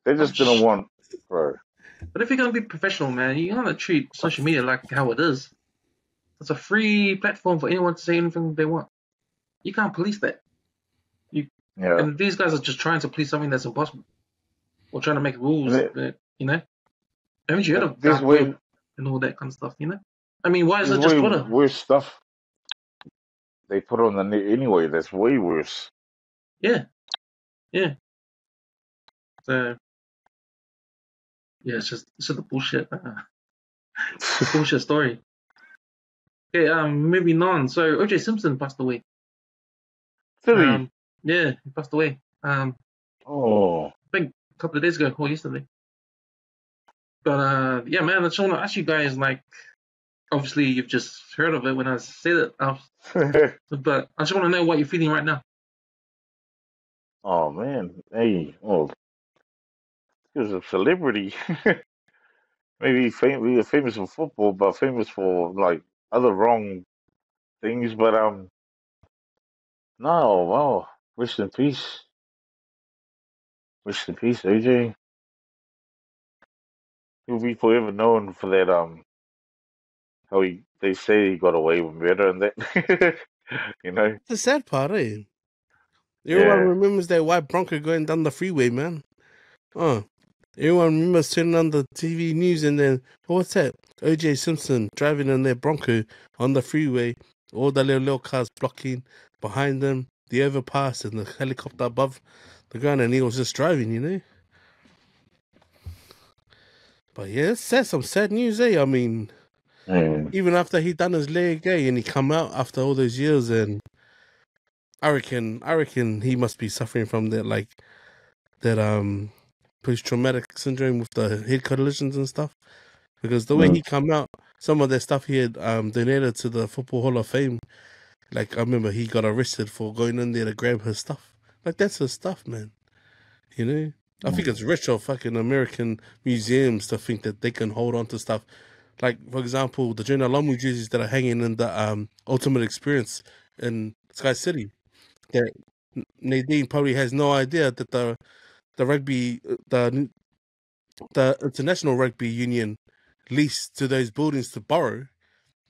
they just didn't want, bro. But if you're going to be professional, man, you're going to treat social media like how it is. It's a free platform for anyone to say anything they want. You can't police that. And these guys are just trying to police something that's impossible. Or trying to make rules that, Haven't you heard of dark web and all that kind of stuff, I mean, why is it just Twitter? Worse stuff they put on the net anyway. That's way worse. Yeah. So, it's just the bullshit. It's a bullshit story. Okay, moving on. So OJ Simpson passed away. Really? Yeah, he passed away. I think a couple of days ago or yesterday. But yeah, man, I just want to ask you guys, like, obviously you've just heard of it when I said it, but I just want to know what you're feeling right now. Oh man, he was a celebrity. Maybe famous for football, but famous for like other wrong things. But no, wow, rest in peace. Rest in peace, AJ. He'll be forever known for that. How they say he got away with murder and that. It's the sad part, eh? Everyone remembers that white Bronco going down the freeway, man. Everyone remembers turning on the TV news and then, what's that? OJ Simpson driving in their Bronco on the freeway, all the little cars blocking behind them, the overpass and the helicopter above the ground, and he was just driving, But yeah, it's some sad news, eh? I mean, even after he done his leg, and he come out after all those years, and I reckon he must be suffering from that post-traumatic syndrome with the head collisions and stuff. Because the way he come out, some of that stuff he had donated to the Football Hall of Fame. Like, I remember he got arrested for going in there to grab his stuff. Like, that's his stuff, man. I think it's rich of fucking American museums to think that they can hold on to stuff. Like, for example, the Jonah Lamu jerseys that are hanging in the Ultimate Experience in Sky City. That Nadine probably has no idea that the rugby, the International Rugby Union leased to those buildings to borrow,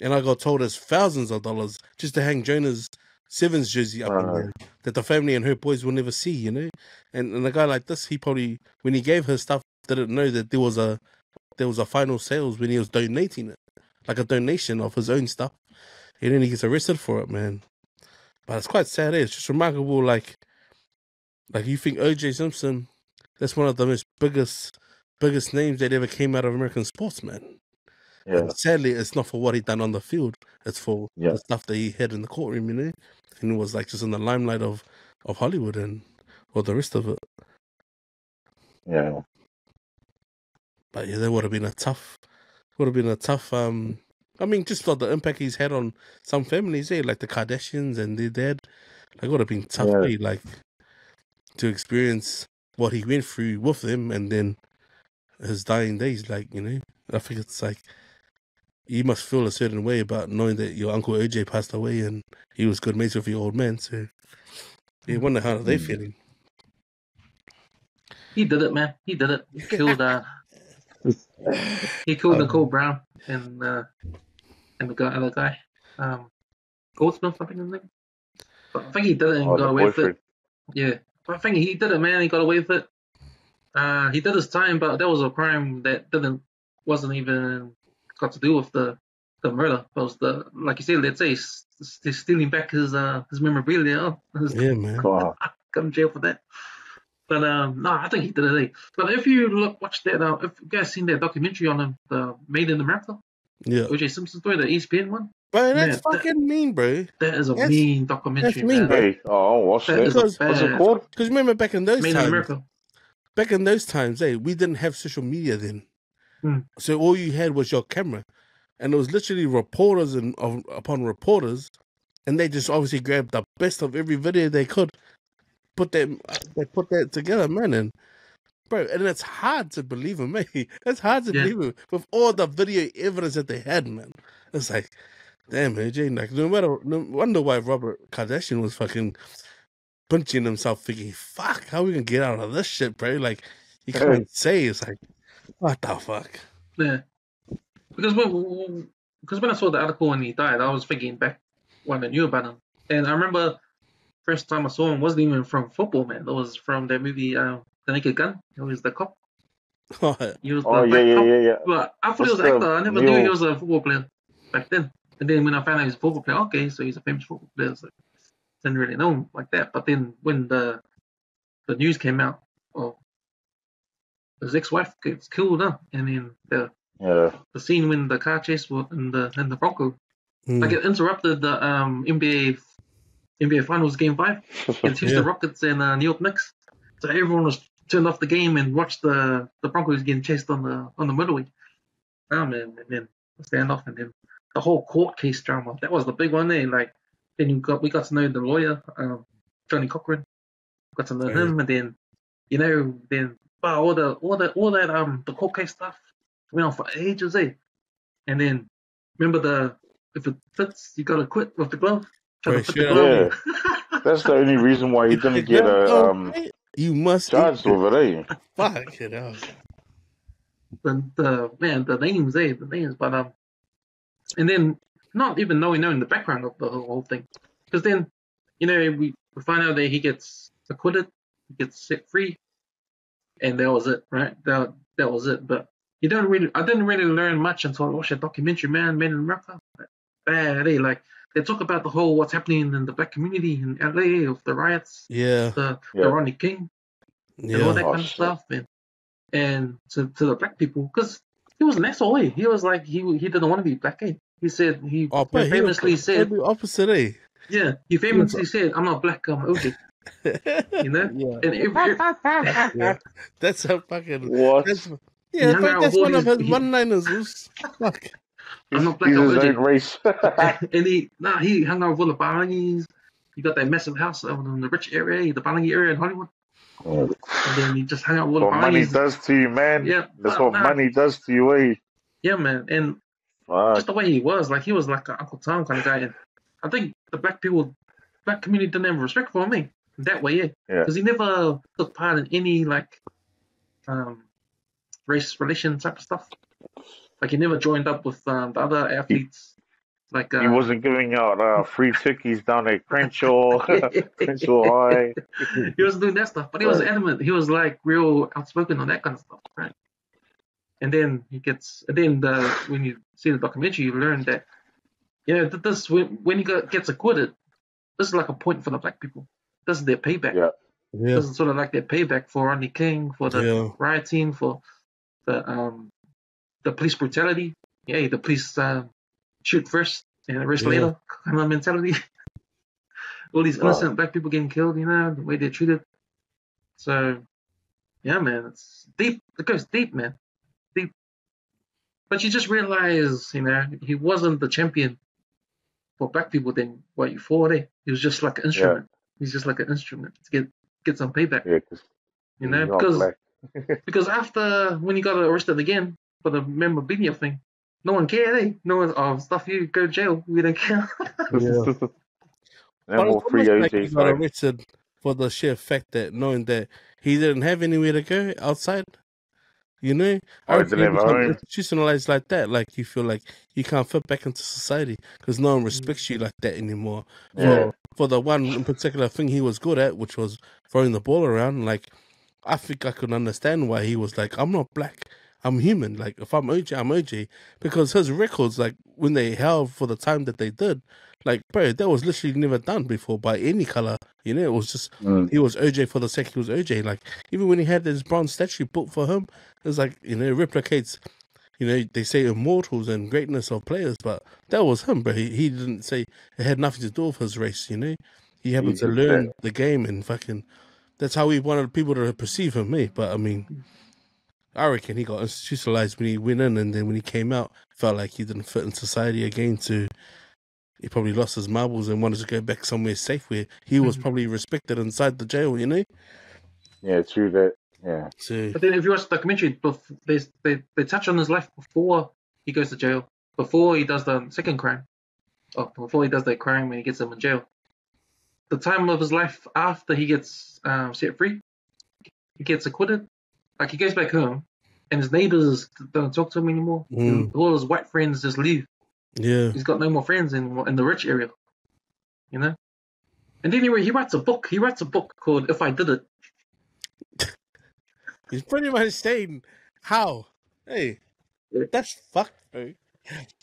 and I got told it's thousands of dollars just to hang Jonah's Sevens jersey up in there that the family and her boys will never see, you know. And a guy like this, he probably, when he gave her stuff, didn't know that there was a final sales when he was donating it, like a donation of his own stuff, and then he gets arrested for it, man. But it's quite sad. It's just remarkable. Like you think OJ Simpson, that's one of the most biggest names that ever came out of American sports, man. Yeah. And sadly, it's not for what he done on the field. It's for Yeah. the stuff that he had in the courtroom, you know. And it was like just in the limelight of Hollywood and all the rest of it. Yeah. But yeah, that would have been a tough. I mean, just for the impact he's had on some families, like the Kardashians and their dad, like, it would have been tough, like, to experience what he went through with them and then his dying days, like, you know. I think it's like, you must feel a certain way about knowing that your uncle OJ passed away and he was good mates with your old man, so you wonder how they're feeling. He did it, man. He did it. He killed Nicole Brown and the other guy, Goldsmith, I think his name. But I think he did it and got away with it. Yeah, but I think he did it, man. He got away with it. He did his time, but that was a crime that wasn't even got to do with the murder. It was like you said, let's say he's stealing back his memorabilia. Yeah, man. Got in jail for that. But no, I think he did it. But if you watch that, if you guys seen that documentary on him, the Made in America, OJ Simpson story, the ESPN one. Bro, that's fucking mean, bro. That is a mean documentary. That's mean, man. bro. Hey, what's that? What's it called? Because remember back in those Made times, in America. back in those times, we didn't have social media then. So all you had was your camera. And it was literally reporters upon reporters, and they just obviously grabbed the best of every video they could. They put that together, man, and bro, and it's hard to believe him, man. It's hard to believe him with all the video evidence that they had, man. It's like, damn, man, Jane, like, no wonder why Robert Kardashian was fucking punching himself, thinking, "Fuck, how we gonna get out of this shit, bro?" Like, you can't say. It's like, what the fuck? Yeah, because when I saw the article when he died, I was thinking back when I knew about him, and I remember. First time I saw him wasn't even from football, man. It was from that movie, The Naked Gun. He was the cop. He was the cop. Yeah. But I thought he was an actor. I never knew he was a football player back then. And then when I found out he was a football player, okay, so he's a famous football player. So didn't really know him like that. But then when the news came out, his ex-wife gets killed, and then the scene when the car chase was in the Bronco, like it interrupted the NBA Finals Game 5 against Houston Rockets and New York Knicks. So everyone was turned off the game and watched the Broncos getting chased on the motorway. Oh man, and then the standoff, and then the whole court case drama. That was the big one there. Like then we got to know the lawyer, Johnny Cochran. Got to know him, and then all that the court case stuff went on for ages, And then remember if it fits, you gotta quit with the glove. That's the only reason why he didn't get you must charged with it, Fuck it out. The names, but and then not even knowing the background of the whole thing, because then we find out that he gets acquitted, he gets set free, and that was it, right? That was it. But I didn't really learn much until I watched that documentary, man, Made in America. Like. They talk about the whole what's happening in the black community in LA of the riots, the Rodney King, and all that kind of stuff, and to the black people, because he was an asshole. He was like he didn't want to be black. He said he famously said the opposite. Yeah, he famously said, "I'm not black, I'm OJ." And that's a fucking what? That's one of his one-liners. Fuck. I'm not black, he's I'm his OJ. own race. And he hung out with all the Balangis. He got that massive house in the rich area, the Balangi area in Hollywood. Mm. And then he just hung out with That's all what the money boys. does to you, man. Yeah, That's but what money does to you, eh? yeah, man. And Fuck. just the way he was like an Uncle Tom kind of guy. And I think the black community didn't have respect for him, eh? That way, yeah. Yeah. Because he never took part in any race relation type of stuff. Like he never joined up with the other athletes. Like He wasn't giving out free chickies down at Crenshaw, Crenshaw High. he wasn't doing that stuff, but he was Right. adamant. He was like real outspoken on that kind of stuff, right? And then when you see the documentary, you learn that this when he gets acquitted, this is like a point for the black people. This is their payback. Yeah. Yeah. This is sort of like their payback for Rodney King, for the rioting, for the police brutality. Yeah, the police shoot first and arrest later kind of mentality. All these innocent black people getting killed, the way they're treated. So, yeah, man, it's deep. It goes deep, man. Deep. But you just realize, he wasn't the champion for black people then what you fought, eh? He was just like an instrument. He's just like an instrument to get some payback. Yeah, because after when he got arrested again for the memorabilia thing, no one cared, eh? No one, stuff you, go to jail. We don't care. Yeah. No more free OJ. He got arrested for the sheer fact that knowing that he didn't have anywhere to go outside. I didn't have a home. Institutionalized like that, like you feel like you can't fit back into society because no one respects you like that anymore. Yeah. For the one in particular thing he was good at, which was throwing the ball around, like I think I could understand why he was like, I'm not black, I'm human. Like if I'm OJ, I'm OJ, because his records, like when they held for the time that they did, like bro, that was literally never done before by any color. It was just he was OJ for the sake he was OJ. Like even when he had this bronze statue built for him, it's like it replicates. They say immortals and greatness of players, but that was him. But he didn't say it had nothing to do with his race. He happened to learn the game and fucking. That's how he wanted people to perceive him. But I mean, I reckon he got institutionalized when he went in, and then when he came out, felt like he didn't fit in society again. He probably lost his marbles and wanted to go back somewhere safe where he was probably respected inside the jail, Yeah, true that. Yeah. So, but then if you watch the documentary, they touch on his life before he goes to jail, before he does the second crime, before he does that crime when he gets him in jail. The time of his life after he gets set free, he gets acquitted. Like he goes back home, and his neighbors don't talk to him anymore. All his white friends just leave. Yeah, he's got no more friends in the rich area, And then he writes a book. He writes a book called "If I Did It." He's pretty much saying how, hey, that's fucked, bro.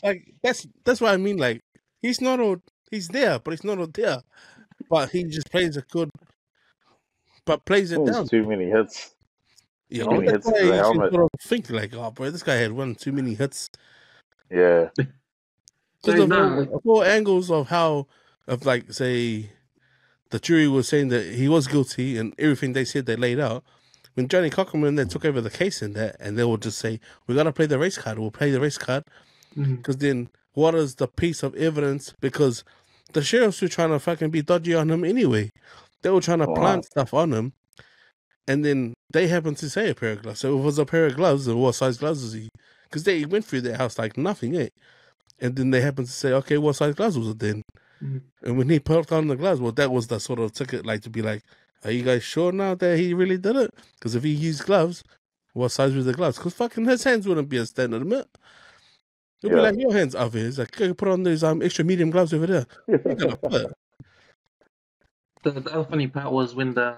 Like that's what I mean. Like he's there, but he's not all there. But he just plays plays it down. Too many hits. Yeah, that's why you should sort of think like, oh, bro, this guy had one too many hits. Yeah. Because of all angles of like, say, the jury was saying that he was guilty and everything they said they laid out. When Johnny Cochran then took over the case in that, and they would just say, we got to play the race card. We'll play the race card. Because then what is the piece of evidence? Because the sheriffs were trying to fucking be dodgy on him anyway. They were trying to plant stuff on him. And then they happened to say a pair of gloves. So if it was a pair of gloves, or what size gloves was he? Because they went through their house like nothing, eh? And then they happened to say, okay, what size gloves was it then? And when he put on the gloves, well, that was the sort of ticket, like to be like, are you guys sure now that he really did it? Because if he used gloves, what size was the gloves? Because fucking his hands wouldn't be a standard admit. It'd be like your hands over here. It's like, go put on those extra medium gloves over there. You gotta put. The other funny part was when the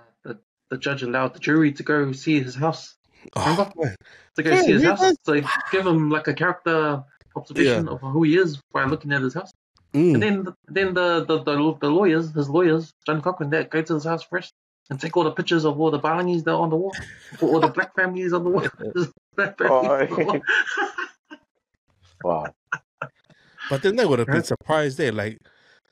judge allowed the jury to go see his house. Remember? To go see his house. So give him like a character observation of who he is by looking at his house. And then the lawyers, his lawyers, John Cochran, go to his house first and take all the pictures of all the Balinese that are on the wall, all the black families on the wall. Wow. But then they would have been surprised there. Like,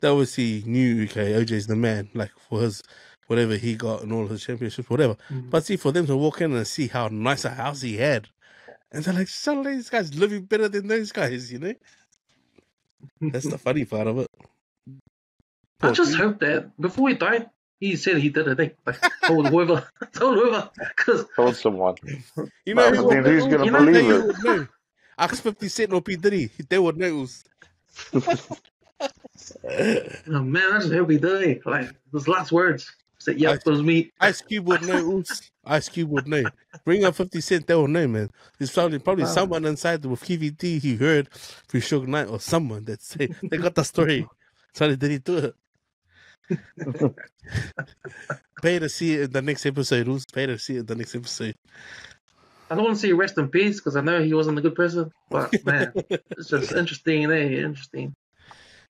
they obviously knew, okay, OJ's the man, like, for his, whatever he got and all his championships, whatever. But see, for them to walk in and see how nice a house he had, and they're like, suddenly this guy's living better than those guys, That's the funny part of it. I just hope that before he died, he said he did it. Like told whoever, because Told someone. You know Nah, who but would then who's know? gonna you know, I tell believe you it? who would know. Ask 50 Cent or P Diddy. They would know. oh, man, I just hope he did it. Like those last words. Said, "Yep, it was me." Ice Cube would know. Ice Cube would know. Bring up 50 Cent, they will know, man. There's probably Wow. someone inside with KVD he heard through Suge Knight or someone that say they got the story. So did he do it? Pay to see it in the next episode. Who's pay to see it in the next episode? I don't want to say rest in peace because I know he wasn't a good person, but man, it's just interesting, Interesting.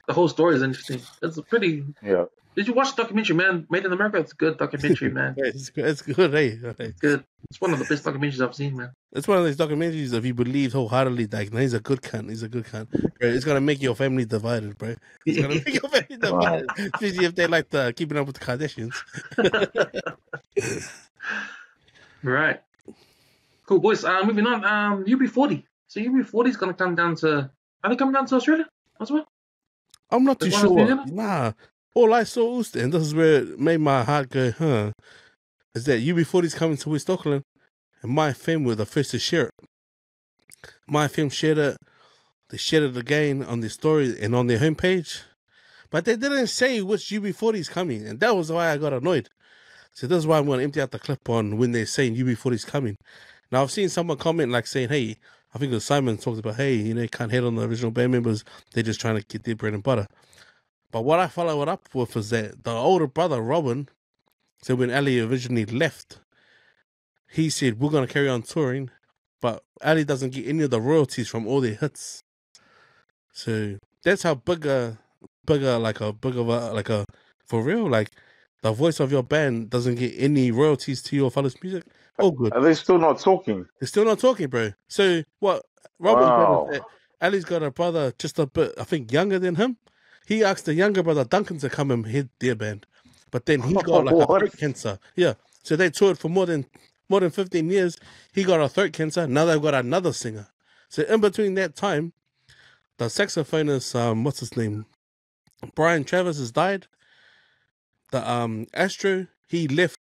The whole story is interesting. It's a pretty. Yeah. Did you watch the documentary, man? Made in America? It's a good documentary, man. Yeah, it's good, eh? It's good. It's one of the best documentaries I've seen, man. It's one of those documentaries if you believe wholeheartedly like, no, he's a good cunt, bro, it's gonna make your family divided, bro. It's gonna make your family divided. Especially if they like the keeping up with the Kardashians. Right. Cool, boys. Moving on. UB40. So UB40 is gonna come down to. Are they coming down to Australia as well? I'm not too There's one in New sure. Zealand? Nah. All I saw, and this is where it made my heart go, huh, is that UB40 is coming to West Auckland, and my fam were the first to share it. My fam shared it. They shared it again on their story and on their homepage. But they didn't say which UB40 is coming, and that was why I got annoyed. So this is why I'm going to empty out the clip on when they're saying UB40 is coming. Now, I've seen someone comment like saying, hey, I think it was Simon talked about, hey, you can't hate on the original band members. They're just trying to get their bread and butter. But what I follow it up with is that the older brother, Robin, so when Ali originally left, he said, we're going to carry on touring, but Ali doesn't get any of the royalties from all their hits. So that's how big a for real, like the voice of your band doesn't get any royalties to your fellas' music. Oh, good. Are they still not talking? They're still not talking, bro. So what Robin Wow. said is that Ali's got a brother just a bit, I think, younger than him. He asked the younger brother Duncan to come and head their band, but then he got like a What? throat cancer. Yeah, so they toured for more than 15 years. He got a throat cancer. Now they've got another singer. So in between that time, the saxophonist, what's his name, Brian Travis has died. The Astro, he left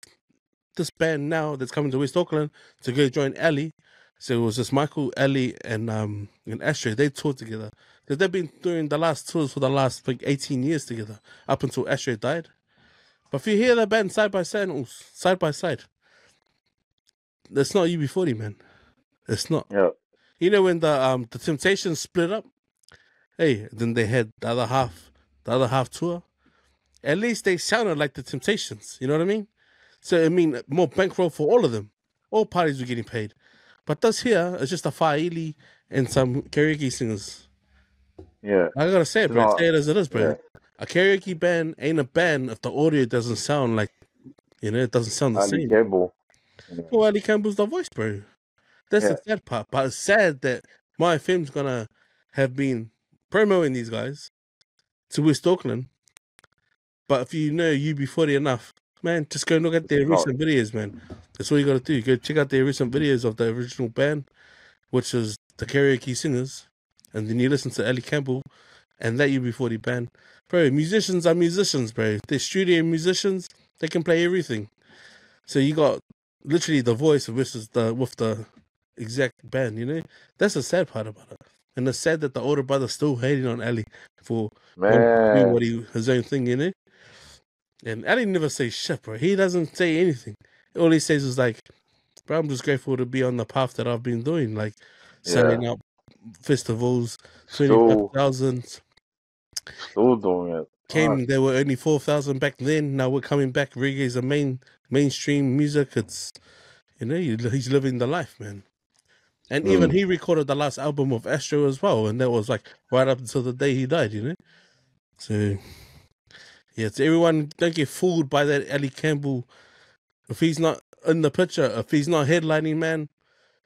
this band now that's coming to West Auckland to go join Ali. So it was just Michael, Ali, and Astro. They toured together. So they've been doing the last tours for the last 18 years together, up until Astro died. But if you hear the band side by side, it's not UB40, man. It's not. Yeah. You know when the Temptations split up? Hey, then they had the other half tour. At least they sounded like the Temptations. You know what I mean? So I mean, more bankroll for all of them. All parties were getting paid. But this here is just a Fa'ili and some karaoke singers. Yeah. I gotta say it, bro. Not- Say it as it is, bro. yeah. A karaoke band ain't a band if the audio doesn't sound like, it doesn't sound the Ali same. Campbell. Yeah. Well, Ali Campbell's the voice, bro. That's the sad part. But it's sad that my film's gonna have been promoting these guys to West Auckland. But if you know UB40 enough, man, just go and look at their recent videos, man. That's all you gotta do. Go check out their recent videos of the original band, which is the karaoke singers, and then you listen to Ali Campbell and that UB40 band. Bro, musicians are musicians, bro. They're studio musicians. They can play everything. So you got literally the voice with the exact band, That's the sad part about it. And it's sad that the older brother's still hating on Ali for doing his own thing, And Ali never says shit, bro. He doesn't say anything. All he says is like, bro, I'm just grateful to be on the path that I've been doing, like setting up festivals, 25,000. Still doing it. There were only 4,000 back then. Now we're coming back. Reggae is a mainstream music. It's, he's living the life, man. And even he recorded the last album of Astro as well, and that was like right up until the day he died, So, yeah, to everyone, don't get fooled by that Ali Campbell. If he's not in the picture, if he's not headlining, man,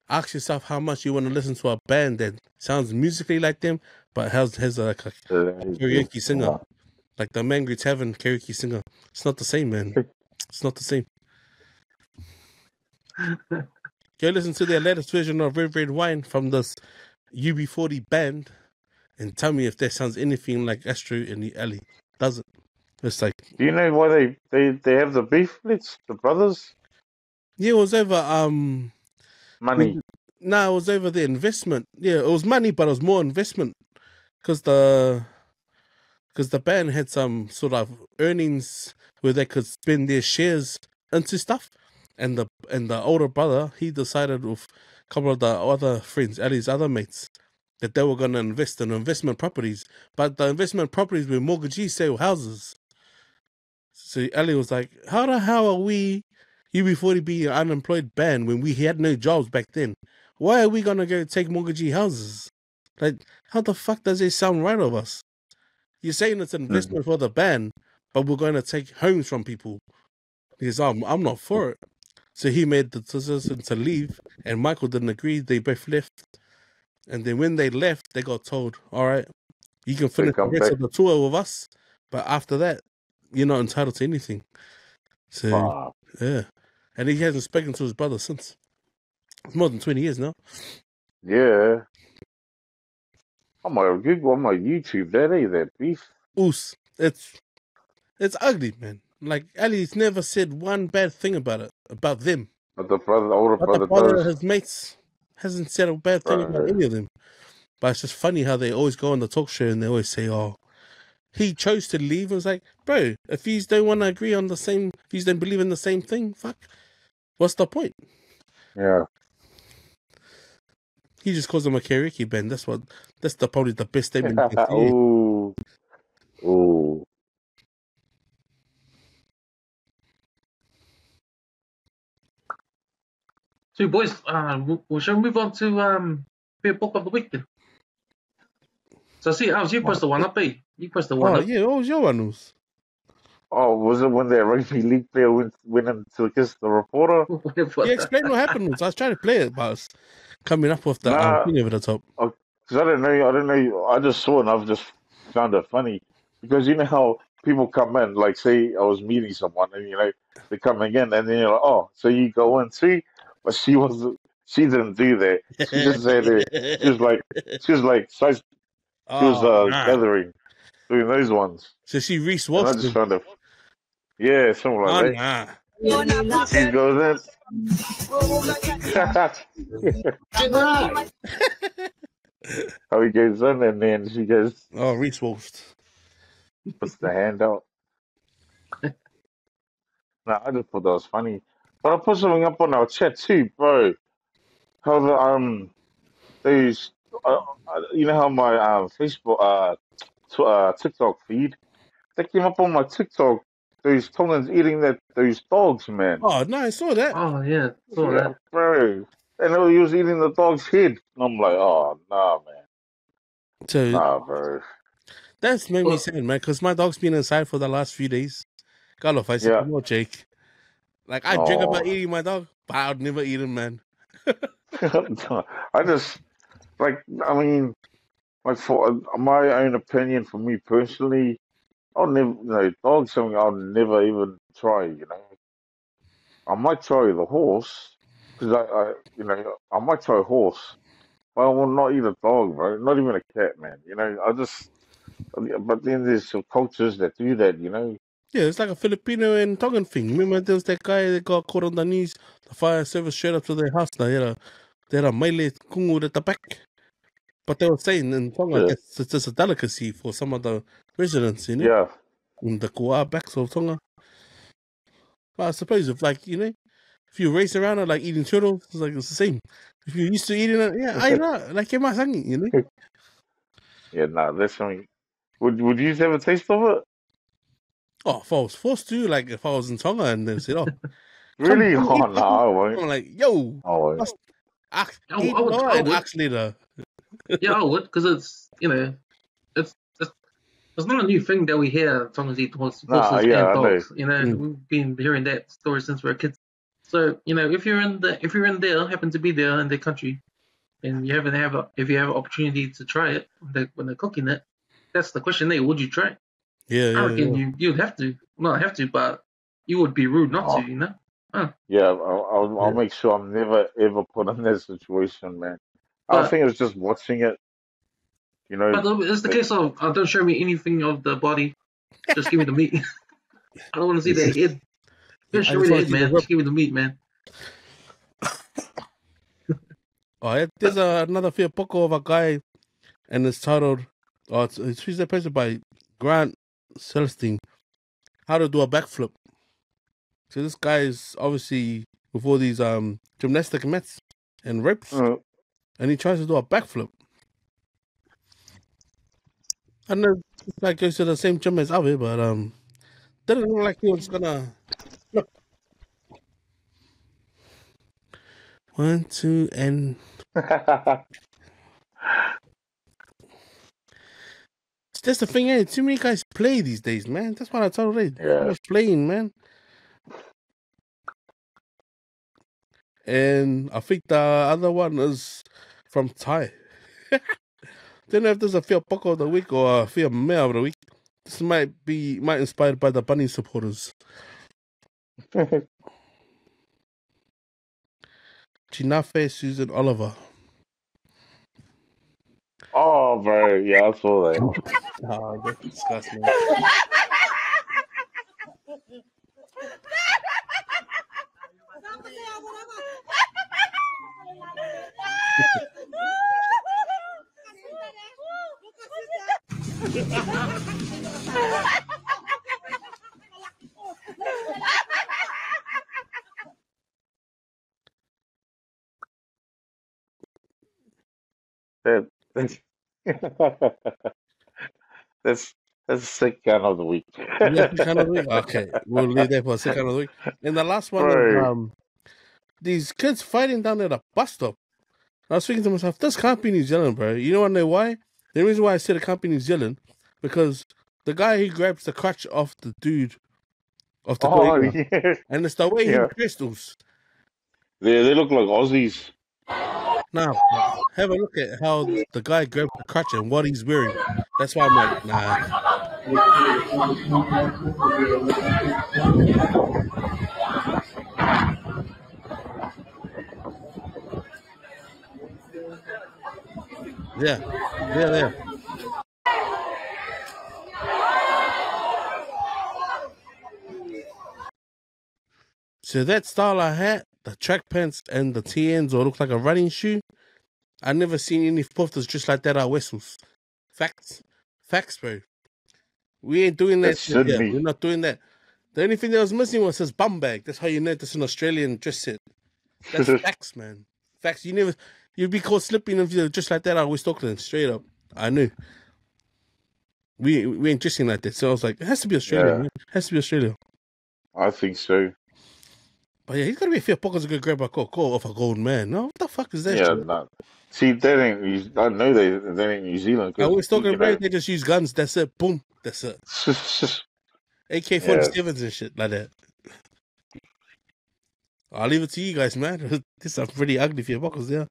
ask yourself how much you want to listen to a band that sounds musically like them, but has a karaoke singer. Like the Mangry Tavern karaoke singer. It's not the same, man. It's not the same. Go listen to their latest version of Red Wine from this UB40 band and tell me if that sounds anything like Astro and the Ali. Does it? It's like, Do you know why they have the beef? It's the brothers. yeah, it was over Money. No, it was over the investment. Yeah, it was money, but it was more investment because the band had some sort of earnings where they could spend their shares into stuff, and the older brother, he decided with a couple of the other friends, Ali's other mates, that they were going to invest in investment properties, but the investment properties were mortgagees sale houses. So Ali was like, "How the hell are we UB40 be an unemployed band when we had no jobs back then? Why are we gonna go take mortgagee houses? Like, how the fuck does it sound right of us? You're saying it's an investment for the band, but we're going to take homes from people." Because I'm not for it. So he made the decision to leave, and Michael didn't agree. They both left, and then when they left, they got told, "All right, you can They finish the come rest back. of the tour with us, but after that, you're not entitled to anything." So Fuck. yeah, and he hasn't spoken to his brother since. It's more than 20 years now. Yeah. I might Google, I might YouTube that, that beef. Oos, it's ugly, man. Like Ali's never said one bad thing about it, about them. But the older But the brother brother, does. his mates, hasn't said a bad thing about Bro. any of them. But it's just funny how they always go on the talk show and they always say, "Oh, he chose to leave." It's like, bro, if you don't want to agree on the same, if you don't believe in the same thing, fuck, what's the point? Yeah. He just calls them a karaoke band. That's probably the best statement you can say. Ooh. Ooh. So, boys, shall we move on to Fia Poko of the week then? So, see, you pressed the one up, eh? You pressed the one Oh up. yeah, what was your one? News? Oh, was it when that rugby league player went in to kiss the reporter? Yeah, explain what happened. I was trying to play it, but it's coming up with the Nah. thing over the top. Because I didn't know. I just saw it and I just found it funny. Because you know how people come in, like say I was meeting someone and they're coming in and then you're like, oh, so you go in too? But she didn't do that. She just said that she was like she was Oh nah. gathering, doing those ones. So she Reese And I Walsh. just found it, yeah, something Oh like nah. that. She goes in. How he goes in and then she goes, Oh, Reese Walsh. puts the hand out. Nah, I just thought that was funny. But I put something up on our chat too, bro. How those, you know how my Facebook, TikTok feed, they came up on my TikTok. Those Tongans eating those dogs, man. Oh no, I saw that. Oh, yeah, saw Yeah, that. bro. And he was eating the dog's head. And I'm like, oh, nah, man. So Nah, bro. that's made me Well, sad, man, because my dog's been inside for the last few days. God of I said, Yeah. come on, Jake. Like I joke about Oh. eating my dog, but I would never eat him, man. I just, like, I mean, like, for my own opinion, for me personally, I'll never, dog's something I'll never even try, I might try the horse, because I might try a horse, but I will not eat a dog, bro. Not even a cat, man. But then there's some cultures that do that. Yeah, it's like a Filipino and Tongan thing. Remember there was that guy that got caught on the knees, the fire service showed up to their house. They had a maile kungu at the back. But they were saying in Tonga Yeah. that's it's just a delicacy for some of the residents, Yeah. in the Kua backs of Tonga. But I suppose if you race around it like eating turtles, it's the same. If you're used to eating it, yeah, I know, like in my sangi. Yeah, nah, that's something. Would you have a taste of it? Oh, if I was forced to, like if I was in Tonga and they said, "Oh, come Really? Oh, eat no, Papa," I won't. I'm like, "Yo, I won't. must I eat would, more I and would. actually the." Yeah, I would, because it's not a new thing that we hear Tongas eat Nah, horses yeah, and I know. dogs. We've been hearing that story since we were kids. So if you're in there, happen to be there in their country, and if you have an opportunity to try it when they're cooking it, that's the question there. Would you try it? I reckon Yeah. you'd have to. Not have to, but you would be rude not to. Oh, Huh. yeah, I'll make sure I'm never ever put in that situation, man. I But think it's just watching it, but it's the that, case of don't show me anything of the body. Just give me the meat. I don't want to see that head. Just show me the head, man. Just give me the meat, man. Oh, there's another Fia Poko of a guy, and it's titled, it's posted by Grant Celestine, How to Do a Backflip. So this guy is obviously with all these gymnastic mats and ropes, and he tries to do a backflip. I don't know if that goes to the same gym as Avi, but didn't look like he was gonna look. 1, 2, and that's the thing, eh? Too many guys play these days, man. That's what I told Ray. Yeah. I was playing, man. And I think the other one is from Thai. Don't know if there's a Fia Poko of the week or a Fia Mea of the week. This might inspired by the Bunny supporters. Chinafe Susan Oliver. Oh, bro. Yeah, I saw that. Oh, that's disgusting. That's sick count of the week. Yeah, kind of the week. Okay, we'll leave that for a second of the week. And the last one is these kids fighting down at a bus stop. I was thinking to myself, this can't be New Zealand, bro. You know why? The reason why I said it can't be New Zealand, because the guy who grabs the crutch off the dude, off the yeah. and it's the way he crystals. They look like Aussies. Now, have a look at how the guy grabbed the crutch and what he's wearing. That's why I'm like, nah. Yeah. So that style I had, the track pants and the TNs, or look like a running shoe. I never seen any puffers just like that at WesWes. Facts, bro. We ain't doing that. We're not doing that. The only thing that was missing was his bum bag. That's how you know this an Australian dress set. That's facts, man. Facts. You'd be caught slipping if you're just like that at West Auckland. Straight up, I knew. We ain't dressing like that. So I was like, it has to be Australia. Yeah. It has to be Australia. I think so. But yeah, he's gotta be a Fia Poko's a good grab a call off a gold man. No, what the fuck is that? Yeah, no. See, they ain't. I know they ain't New Zealand. I was talking about they just use guns. That's it. Boom. That's it. AK-47s and shit like that. I'll leave it to you guys, man. This is pretty ugly Fia Pokos, yeah.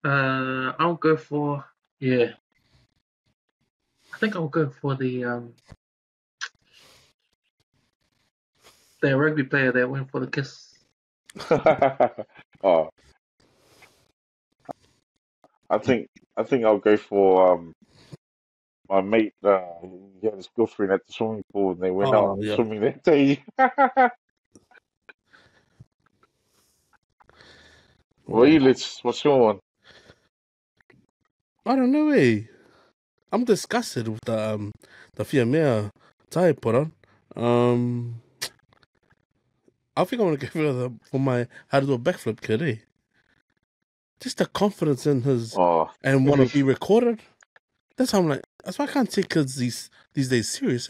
I'll go for I think I'll go for the rugby player that went for the kiss. Oh, I think I'll go for my mate. He had his girlfriend at the swimming pool, and they went out swimming that day. What's your one? I don't know, I'm disgusted with the Fia Mea tie put on. I think I'm gonna go for my how to do a backflip kid, Just the confidence in his and want to be recorded. That's how I'm like. That's why I can't take kids these days serious,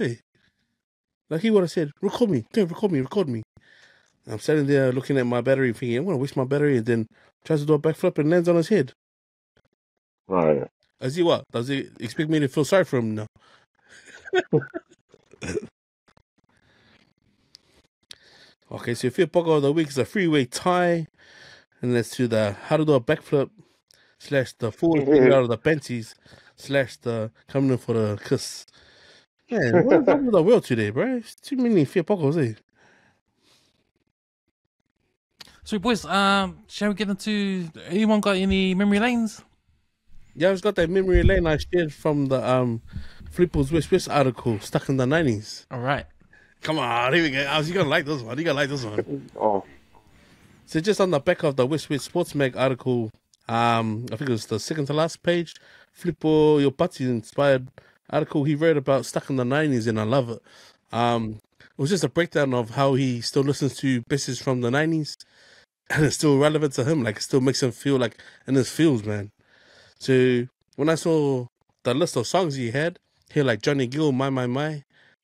Like he would have said, record me, record me. And I'm sitting there looking at my battery, thinking I'm gonna waste my battery, and then tries to do a backflip and lands on his head. Right. Is he what? Does he expect me to feel sorry for him now? Okay, so Fia Poko of the week is a freeway tie. And let's do the how to do a backflip / the full out of the panties / the coming in for the kiss. Man, what is up with the world today, bro? It's too many Fia Pokos, So, boys, shall we get into? Anyone got any memory lanes? Yeah, I've got that memory lane I shared from the Flippo's WesWes article, Stuck in the 90s. All right. Come on, here we go. You're going to like this one. You're going to like this one. Oh, So just on the back of the WesWes Sports Mag article, I think it was the second to last page, Flippo Yopati inspired article he wrote about Stuck in the 90s, and I love it. It was just a breakdown of how he still listens to pieces from the 90s, and it's still relevant to him. Like, it still makes him feel like in his feels, man. So when I saw the list of songs he had like Johnny Gill, My.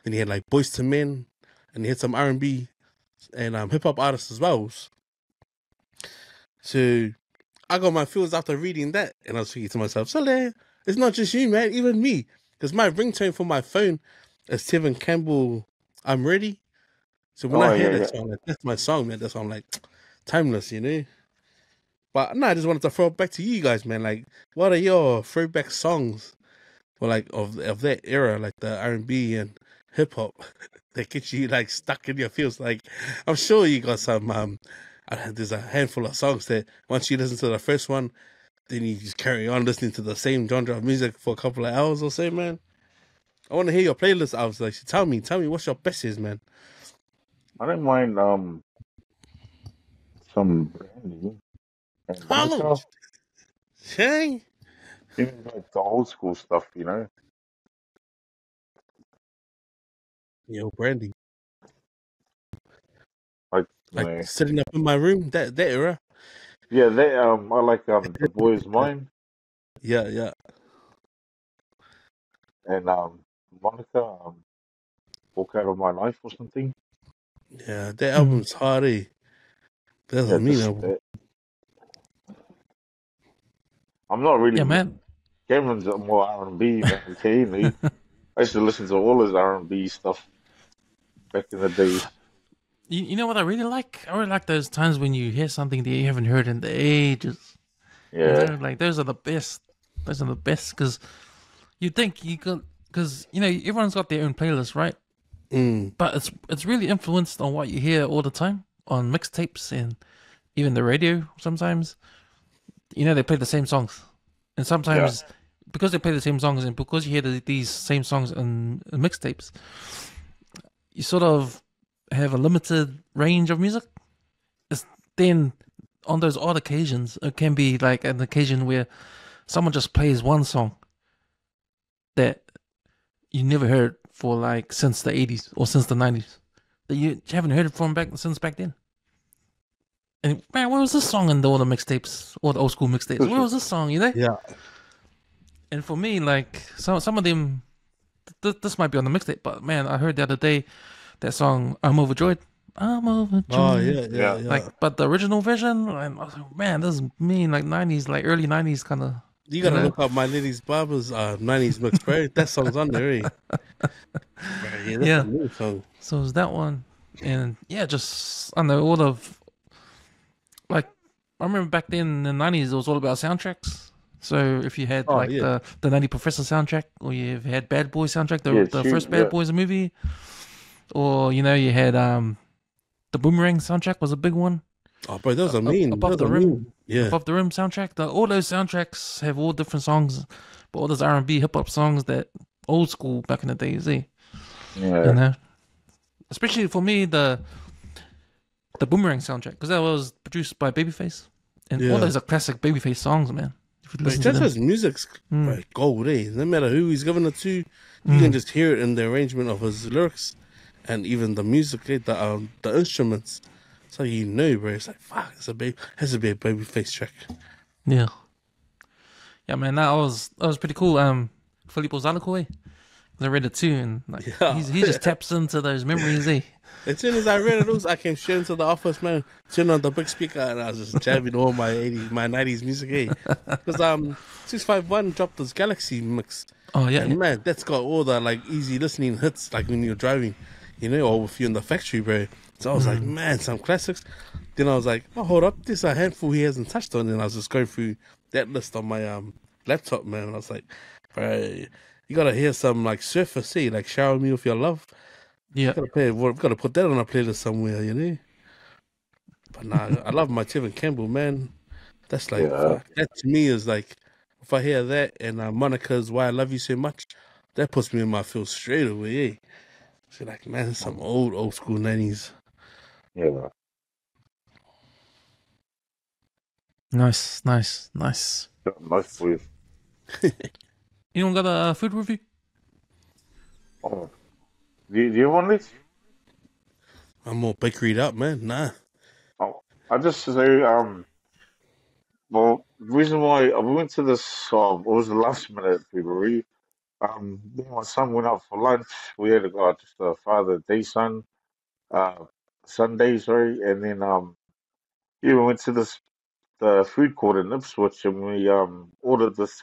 Then he had like Boys to Men, and he had some R&B and hip hop artists as well. So I got my feels after reading that, and I was thinking to myself, Sole, it's not just you, man, even me. Because my ringtone for my phone is Tevin Campbell, I'm Ready. So when I hear that song, like, that's my song, man. That's why I'm like, timeless, you know? But no, I just wanted to throw it back to you guys, man. Like, what are your throwback songs for like of that era, like the R&B and hip hop that gets you like stuck in your feels? Like, I'm sure you got some. There's a handful of songs that once you listen to the first one, then you just carry on listening to the same genre of music for a couple of hours or so, man. I want to hear your playlist. I was like, tell me what's your best is, man. I don't mind some Brandy and Monica. Hey, Even like the old school stuff, you know. yo, Brandy. Like, Like sitting up in my room, that era. yeah, they I like The Boy's Mine Yeah. and Monica Walk Out of My Life or something. Yeah, that album's hard, eh? That's a mean album. I'm not really. Yeah, man. Cameron's more R&B, man. Okay, I used to listen to all his R&B stuff back in the days. You know what I really like? I really like those times when you hear something that you haven't heard in the ages. Yeah. You know, like those are the best. Those are the best because you think you could, because you know everyone's got their own playlist, right? But it's really influenced on what you hear all the time on mixtapes and even the radio. Sometimes, you know, they play the same songs, and sometimes because they play the same songs and because you hear these same songs in mixtapes, you sort of have a limited range of music. Then on those odd occasions, it can be like an occasion where someone just plays one song that you never heard for like since the 80s or since the 90s that you haven't heard it from since back then. And man, where was this song in all the mixtapes or the old school mixtapes? Where was this song, you know? Yeah. And for me, like some of them, this might be on the mixtape, but man, I heard the other day that song "I'm Overjoyed." I'm overjoyed. Oh yeah. Like, but the original version, and I was like, man, this is mean, like 90s, like early 90s kind of. You gotta look up My Lady's Barber's 90s mix, bro. That song's on there, eh? Yeah. So it's that one, and yeah, just I don't know, all of like I remember back then in the 90s, it was all about soundtracks. So if you had the 90 Professor soundtrack, or you had Bad Boys soundtrack, the first Bad Boys movie, or you know you had the Boomerang soundtrack was a big one. Oh, bro, those are mean. Above the Rim, yeah. Above the Rim soundtrack. All those soundtracks have all different songs, but all those R&B hip hop songs that old school back in the days, eh? Yeah. You know, especially for me the Boomerang soundtrack because that was produced by Babyface, and all those are classic Babyface songs, man. If you listen to them. His music's like gold, eh? No matter who he's giving it to, you can just hear it in the arrangement of his lyrics, and even the music, eh? The instruments. So you know, bro, it's like fuck. Has to be a Babyface track. Yeah, man, that was pretty cool. Filippo's article, eh? I read it too, and like he just taps into those memories, eh? As soon as I read it, I came straight into the office, man. Turned on the big speaker, and I was just jamming all my 80s, my 90s music, eh? Because 651 dropped this Galaxy mix. Oh yeah, and man, that's got all the like easy listening hits, like when you're driving, you know, or if you're in the factory, bro. So I was like, man, some classics. Then I was like, oh, hold up, there's a handful he hasn't touched on. And I was just going through that list on my laptop, man. And I was like, bro, you gotta hear some like Surface, eh? Like Shower Me With Your Love. Yeah, gotta put that on a playlist somewhere, you know. But nah, I love my Tevin Campbell, man. That's like that to me is like if I hear that and Monica's "Why I Love You So Much," that puts me in my field straight away. Eh? So like, man, there's some old school nannies. Yeah, bro. Nice. Nice boys. Anyone got a food review? Oh. Do you want this? I'm more bakeryed up, man. Nah. Oh, I just say, well, the reason why I went to this, it was the last minute, February. Me and my son went out for lunch. We had just a Father Day uh, Sunday, sorry, and then yeah, we went to the food court in Ipswich, and we ordered this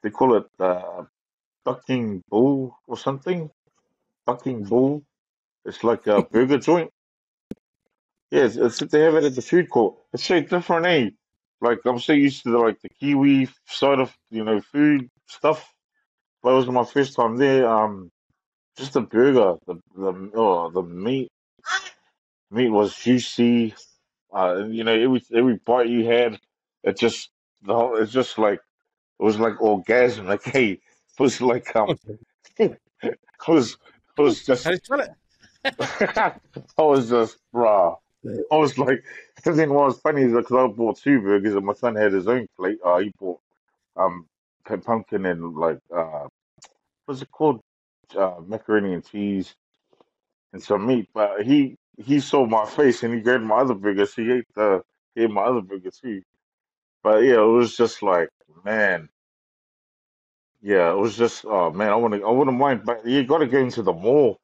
they call it Bucking Bull or something. Bucking Bull. It's like a burger joint. Yeah, they have it at the food court. It's so different, eh? Like I'm so used to the Kiwi side of food stuff. But it was my first time there. Just the burger, the meat was juicy. Every bite you had, it's just like it was like orgasmic. Hey, it was like it was How do just you spell it? I was just bruh. I was like, and then what was funny is because I bought two burgers and my son had his own plate. He bought um pumpkin and what's it called? Macaroni and cheese and some meat. But he saw my face and he grabbed my other burger. So he ate my other burger too. But yeah, it was just like, man, yeah, it was just, oh man, I wouldn't mind. But you got to go into the mall.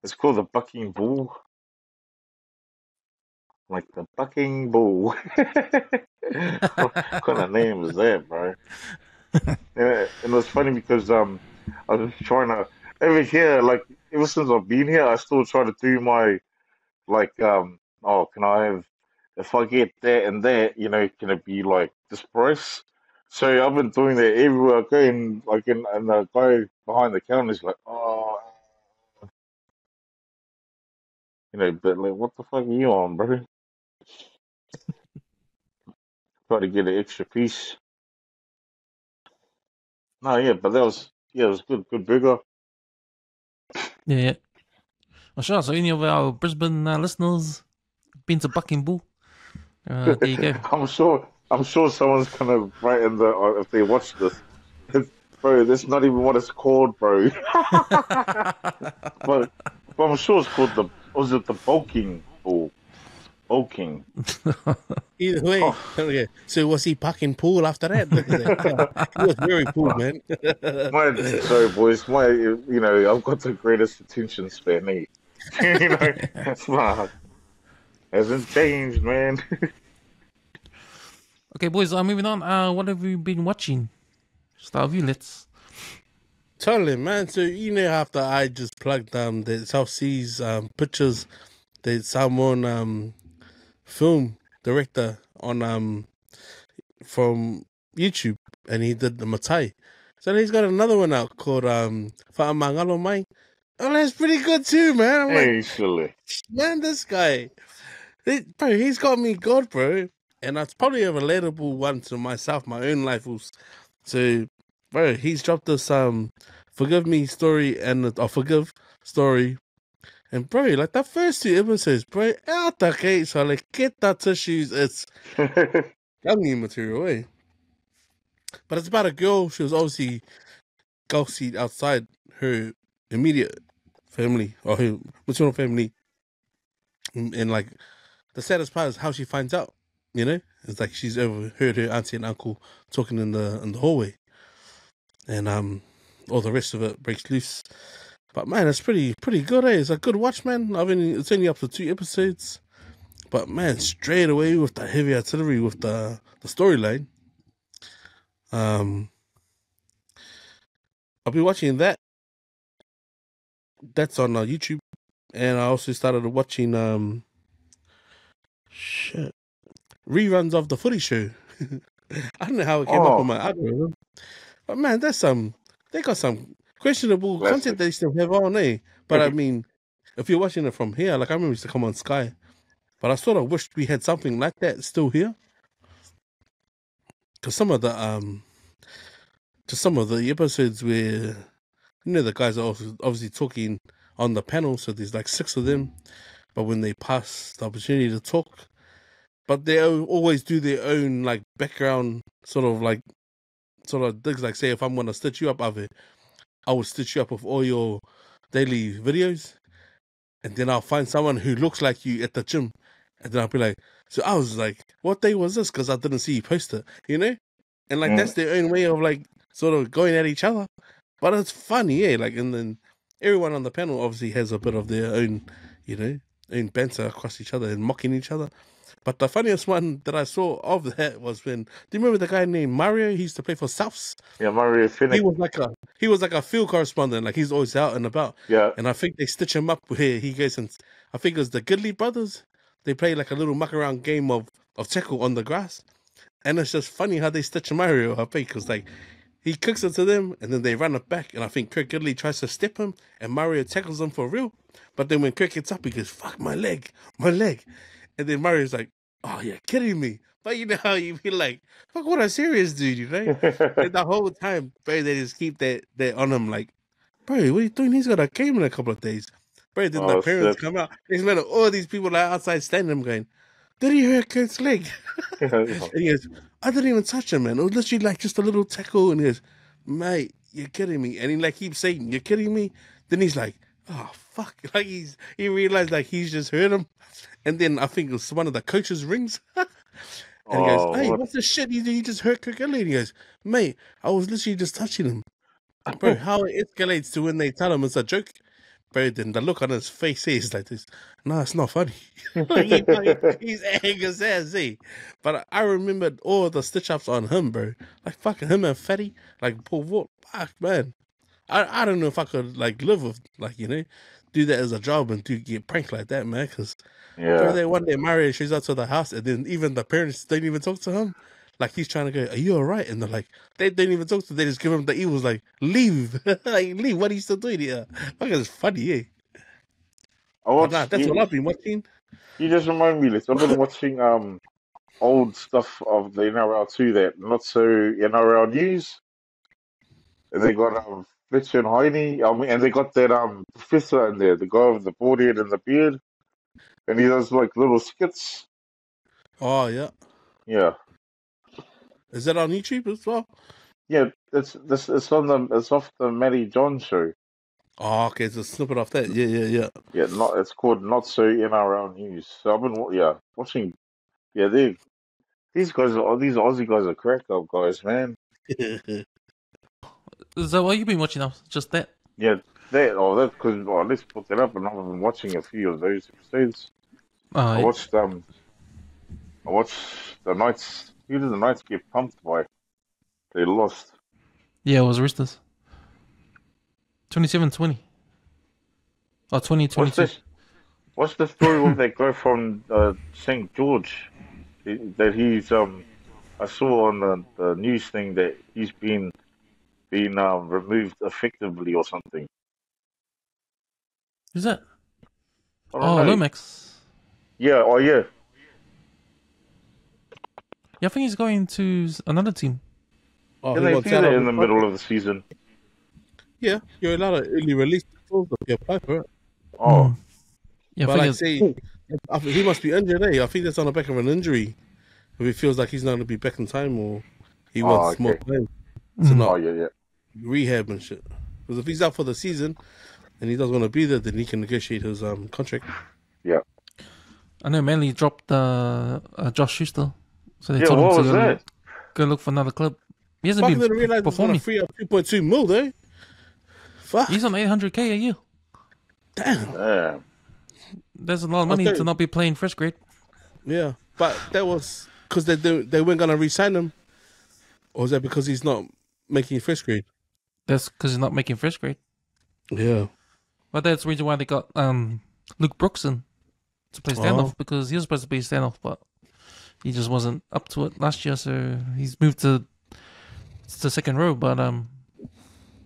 It's called the Bucking Bull, like the Bucking Bull. What kind of name is that, bro? And it was funny because I was trying to over here, like ever since I've been here, I still try to do my like can I have if I get that and that, can it be like this price? So I've been doing that everywhere I go, and and the guy behind the counter is like, oh, but like, what the fuck are you on, bro? Try to get an extra piece. No, yeah, but it was good burger. Yeah. Well, sure. So any of our Brisbane listeners been to Bucking Bull? There you go. I'm sure someone's gonna write in the if they watch this, bro. That's not even what it's called, bro. but but I'm sure it's called was it the bulking bull? Bulking. Either way, Oh. okay. So was he packing pool after that? He was very cool, man. Sorry, boys. I've got the greatest attention span. Fuck. Hasn't changed, man. Okay, boys. Moving on. What have you been watching? Start with you. Let's. Totally, man. So after I just plugged the South Seas pictures, the Samoan film director on from YouTube, and he did the Matai. So he's got another one out called Whaamangalo Mai. Oh, that's pretty good too, man. I'm like, silly. man, this guy, bro, he's got me good, bro. And that's probably a relatable one to myself, my own life. So, bro, he's dropped this forgive me story and forgive story. And bro, like that first two episodes, bro, out the gate, so like get that tissues, it's young material, eh? But it's about a girl, she was obviously ghosted outside her immediate family or her maternal family. And like the saddest part is how she finds out, It's like she's overheard her auntie and uncle talking in the hallway. And all the rest of it breaks loose. But man, it's pretty good, eh? It's a good watch, man. It's only up to 2 episodes. But man, straight away with the heavy artillery with the storyline. I'll be watching that. That's on YouTube. And I also started watching reruns of the Footy Show. I don't know how it came up on my algorithm. But man, they got some questionable content they still have on, eh? But I mean, if you're watching it from here, like I remember it used to come on Sky. But I sort of wished we had something like that still here. Because some of the just some of the episodes where the guys are obviously talking on the panel, so there's like 6 of them. But when they pass the opportunity to talk, but they always do their own like background sort of things. Like say if I'm gonna stitch you up of it, I will stitch you up with all your daily videos, and then I'll find someone who looks like you at the gym, and then I'll be like, so I was like, what day was this? Because I didn't see you post it, and like that's their own way of like sort of going at each other. But it's funny, yeah. Like, and then everyone on the panel obviously has a bit of their own, own banter across each other and mocking each other. But the funniest one that I saw of that was when, do you remember the guy named Mario? He used to play for Souths. Yeah, Mario Finnick. He was like a field correspondent. Like he's always out and about. Yeah. And I think they stitch him up where he goes and I think it was the Goodley brothers. They play like a little muck around game of tackle on the grass. And it's just funny how they stitch Mario, I think, because like he kicks it to them and then they run it back. And I think Kirk Goodley tries to step him and Mario tackles him for real. But then when Kirk gets up, he goes, fuck my leg. And then Mario's like, oh, you're kidding me. But you know how you feel like, fuck, what a serious dude, And the whole time, bro, they just keep that on him like, bro, what are you doing? He's got a game in a couple of days. Bro, then the parents come out. There's all these people are outside standing going, did he hurt Kurt's leg? And he goes, I didn't even touch him, man. It was literally like just a little tackle. And he goes, mate, you're kidding me. And he like keeps saying, you're kidding me? Then he's like, oh, fuck. Like he realized like he's just hurt him. And then I think it was one of the coaches rings. And he goes, hey, what's this shit? You just hurt Kirk Goodley. And he goes, mate, I was literally just touching him. Bro, how it escalates to when they tell him it's a joke. Bro, then the look on his face is like this. No, it's not funny. He's angry as ass, eh? But I remembered all the stitch-ups on him, bro. Like, fucking him and Fatty. Like, Paul Vaught. Fuck, man. I don't know if I could, like, live with, like, do that as a job and get pranked like that, man. Because one day Mario shows up to the house and then even the parents don't even talk to him. Like, he's trying to go, are you all right? And they're like, they don't even talk to him. They just give him the evils like, leave. Like, leave. What are you still doing here? Fuck, it's funny, eh? That's what I've been watching. You just remind me, I've been watching old stuff of the NRL too, that not so NRL news. And they got Fletcher and Heine, and they got that professor in there, the guy with the bald head and the beard. And he does like little skits. Oh, yeah. Yeah. Is that on YouTube as well? Yeah, it's off the Matty John show. Oh, okay, it's a snippet off that. Yeah. Yeah, it's called Not So NRL News. So I've been watching. Yeah, these Aussie guys are crack up guys, man. Is that what you've been watching now? Just that? Yeah, that's because let's put that up, and I've been watching a few of those episodes. I watched the Knights. Who did the Knights get pumped by? They lost. Yeah, it was Roosters. 27-20. Oh, 2022. What's the story with that guy from St. George? That he's I saw on the news thing that he's been removed effectively or something. Who's that? I don't know. Lomax. Yeah. Oh, yeah. Yeah, I think he's going to another team. Oh, can they do that in the middle of the season? Yeah, you're allowed to early release if you apply for it. Oh. Yeah, but like say, he must be injured, eh? I think that's on the back of an injury. If it feels like he's not going to be back in time or he wants more time to not rehab and shit. Because if he's out for the season and he doesn't want to be there, then he can negotiate his contract. Yeah. I know Manly dropped Josh Schuster. So they told him to go look for another club. He hasn't been performing. Free up 2.2 mil, though. Fuck. He's on $800K a year. Damn. There's a lot of money to not be playing first grade. Yeah, but that was because they weren't going to re-sign him. Or was that because he's not making first grade? That's because he's not making first grade. Yeah. But that's the reason why they got Luke Brooks in to play standoff, because he was supposed to be standoff, but he just wasn't up to it last year, so he's moved to the second row. But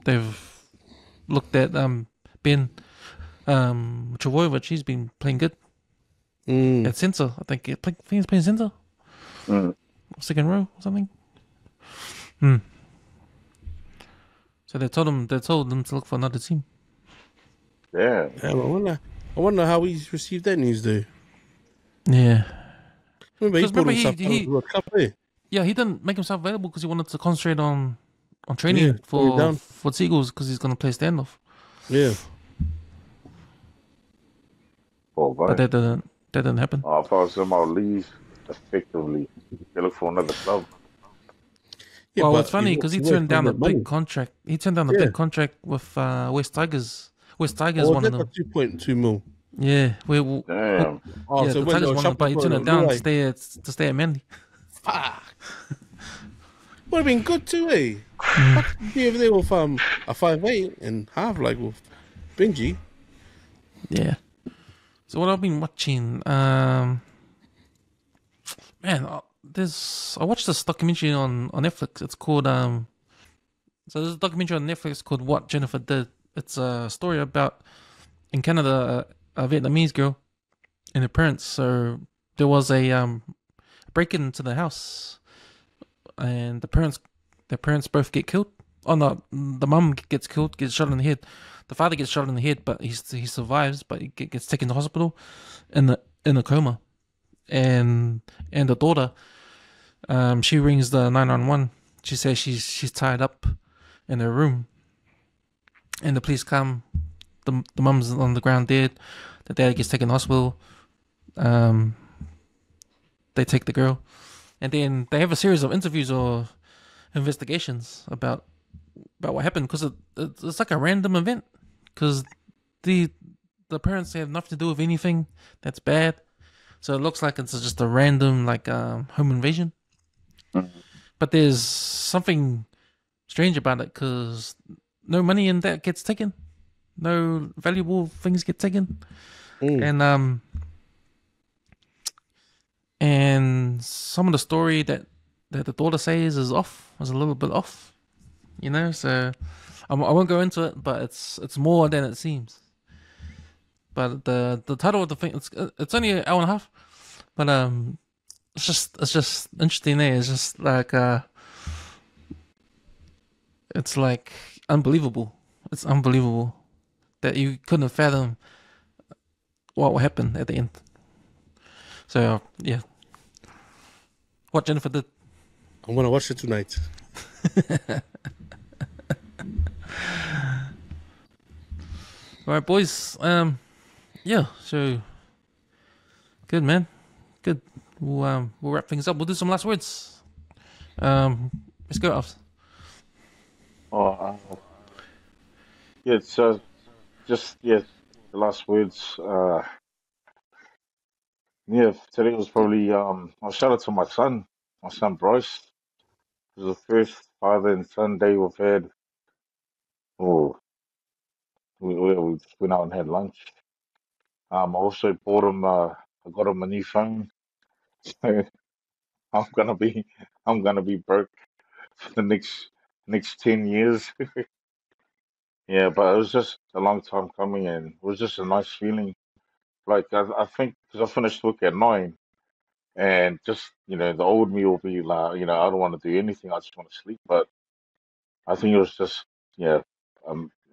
they've looked at Ben Travojevic. He's been playing good at centre. I think he's playing centre, second row or something. So they told them to look for another team. Yeah. I wonder how he received that news, though. Yeah. Remember, he 'Cause pulled remember himself out of the World Cup, eh? Yeah, he didn't make himself available because he wanted to concentrate on training down. for Seagulls because he's going to play standoff. Yeah. Oh, But right. that didn't happen. I thought somehow leave effectively. They look for another club. Yeah, Well, but it's funny because he away turned from down a that money. big contract. He turned down a big contract with West Tigers. West Tigers Oh, wanted that's him. a 2.2 mil. Yeah, Damn. Oh, yeah, so the when Tigers they were wanted him, but he shopping turned for it down Luai, to stay at Manly. fuck. Would have been good too, eh? Be over there with a 5'8" and half like with Benji. Yeah. So what I've been watching, man, I watched this documentary on Netflix. It's called so there's a documentary on Netflix called What Jennifer Did. It's a story about in Canada a Vietnamese girl and her parents. So there was a break into the house, and the parents both get killed. Oh no, the mum gets killed, gets shot in the head. The father gets shot in the head, but he survives, but he gets taken to hospital in a coma. And the daughter, she rings the 911. She says she's tied up in her room, and the police come. The mum's on the ground dead. The dad gets taken to hospital. They take the girl, and then they have a series of interviews or investigations about what happened because it's like a random event because the parents have nothing to do with anything that's bad, so it looks like it's just a random home invasion. But there's something strange about it because no money in that gets taken, no valuable things get taken, and some of the story that the daughter says is a little bit off. You know, so I won't go into it, but it's more than it seems. But the title of the thing, it's only an hour and a half, but it's just interesting. There, it's just like it's like unbelievable. It's unbelievable that you couldn't fathom what will happen at the end. So yeah, what Jennifer did. I'm gonna watch it tonight. All right, boys. Yeah. So good, man. Good. We'll wrap things up. We'll do some last words. Let's go, Alf. Yeah, so just the last words. Yeah, today was probably I'll shout out to my son Bryce. It was the first father and son day we've had. Oh, we just went out and had lunch. I also bought him. I got him a new phone. I'm gonna be broke for the next 10 years. Yeah, but it was just a long time coming, and it was just a nice feeling. Like I think because I finished work at 9, and just the old me will be like, I don't want to do anything. I just want to sleep. But I think it was just yeah.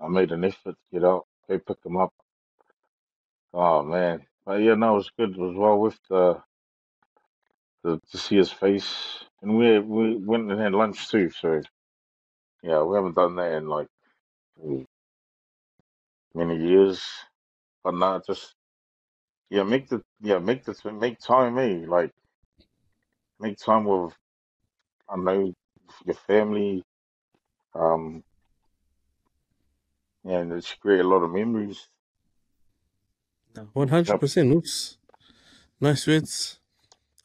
I made an effort to get out, go pick him up. Oh man, but yeah, no, it was good. It was well with to see his face, and we went and had lunch too. So yeah, we haven't done that in like many years. But now just make time, like make time with I know your family, um, and it's create a lot of memories. 100%. Oops. Nice words.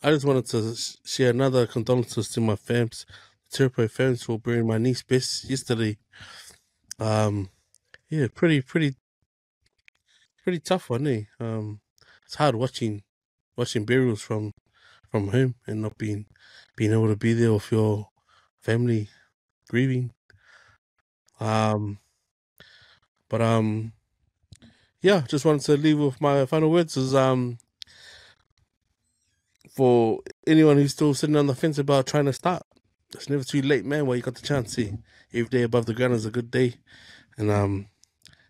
I just wanted to share another condolences to my fams, Turpo fams, for burying my niece Bess yesterday. Yeah, pretty tough one, eh? It's hard watching burials from home and not being able to be there with your family grieving. But yeah, just wanted to leave with my final words is for anyone who's still sitting on the fence about trying to start, it's never too late, man. While you got the chance, see, every day above the ground is a good day, and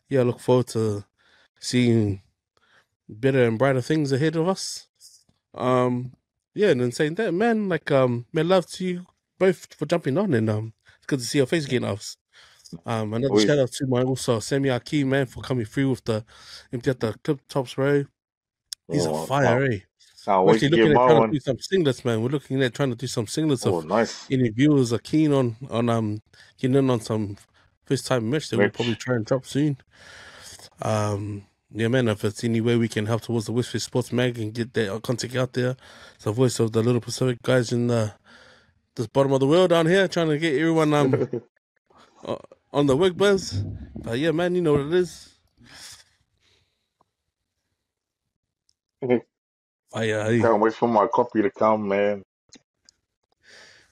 yeah, I look forward to seeing better and brighter things ahead of us. Yeah, and then saying that, man, like, man, love to you both for jumping on, and it's good to see your face again, us. Another Always. shout out to my also Semi Aki, man, for coming through with the empty at the clip tops, bro. These are fire, eh? Can't We're wait to actually get looking at my trying one. to do some singlets, man. We're looking at trying to do some singlets. Oh, If nice. any viewers are keen on getting in on some first time match, then we'll probably try and drop soon. Yeah, man, if it's any way we can help towards the WesWes Sports Mag and get that content out there, it's the voice of the little Pacific guys in this bottom of the world down here, trying to get everyone on the work buzz. But yeah, man, you know what it is. Can't wait for my copy to come, man.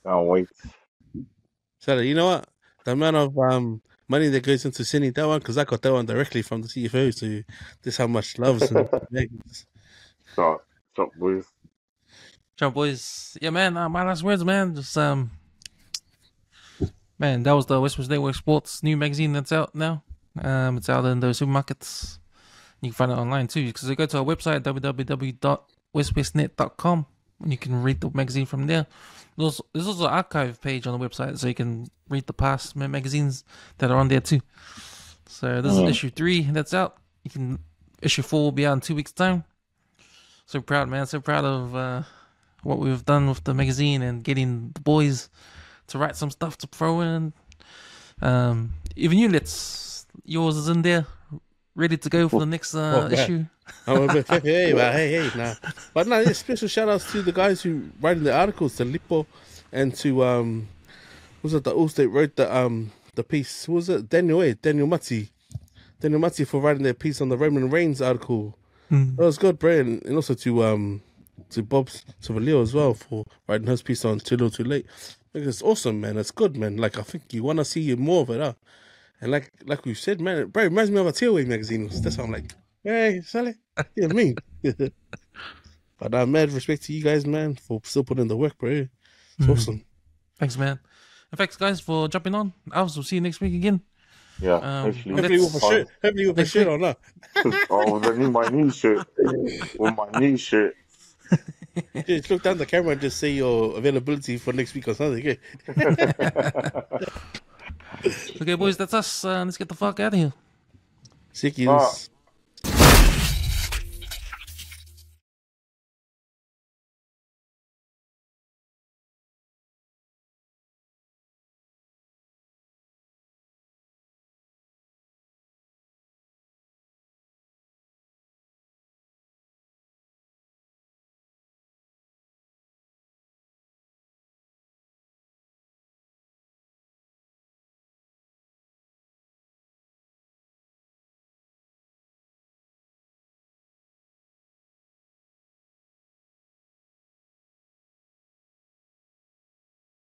Can't wait. So you know what? The amount of money that goes into sending that one, because I got that one directly from the CFO, so this how much loves and Stop, boys. Ciao, boys. Yeah, man. My last words, man. Just man, that was the WesWes Networks Sports new magazine that's out now. It's out in the supermarkets. You can find it online too, because you go to our website www.weswesnet.com and you can read the magazine from there. There's also an archive page on the website, so you can read the past magazines that are on there too. So this is issue 3 that's out. Issue 4 will be out in 2 weeks' time. So proud, man. So proud of what we've done with the magazine and getting the boys to write some stuff to throw in. Even you, yours is in there, ready to go for the next issue. hey, nah. But no, special shout outs to the guys who writing the articles, to Lipo and to was it the All State wrote the piece? Who was it? Daniel Mati for writing their piece on the Roman Reigns article. That was good, bro, and also to Bob Savalio as well for writing his piece on Too Little Too Late. It's awesome, man. It's good, man. Like, I think you want to see more of it, and like we said, man, bro, it reminds me of a Tailway magazine. That's why I'm like, hey, Sally, yeah, me. But mad respect to you guys, man, for still putting in the work, bro. It's awesome. Thanks, man. And thanks, guys, for jumping on. We'll see you next week again. Yeah, hopefully with a shirt or not. Oh, I need my new shirt. With my new shirt. Just look down the camera and just say your availability for next week or something. Okay, okay, boys, that's us. Let's get the fuck out of here. Sick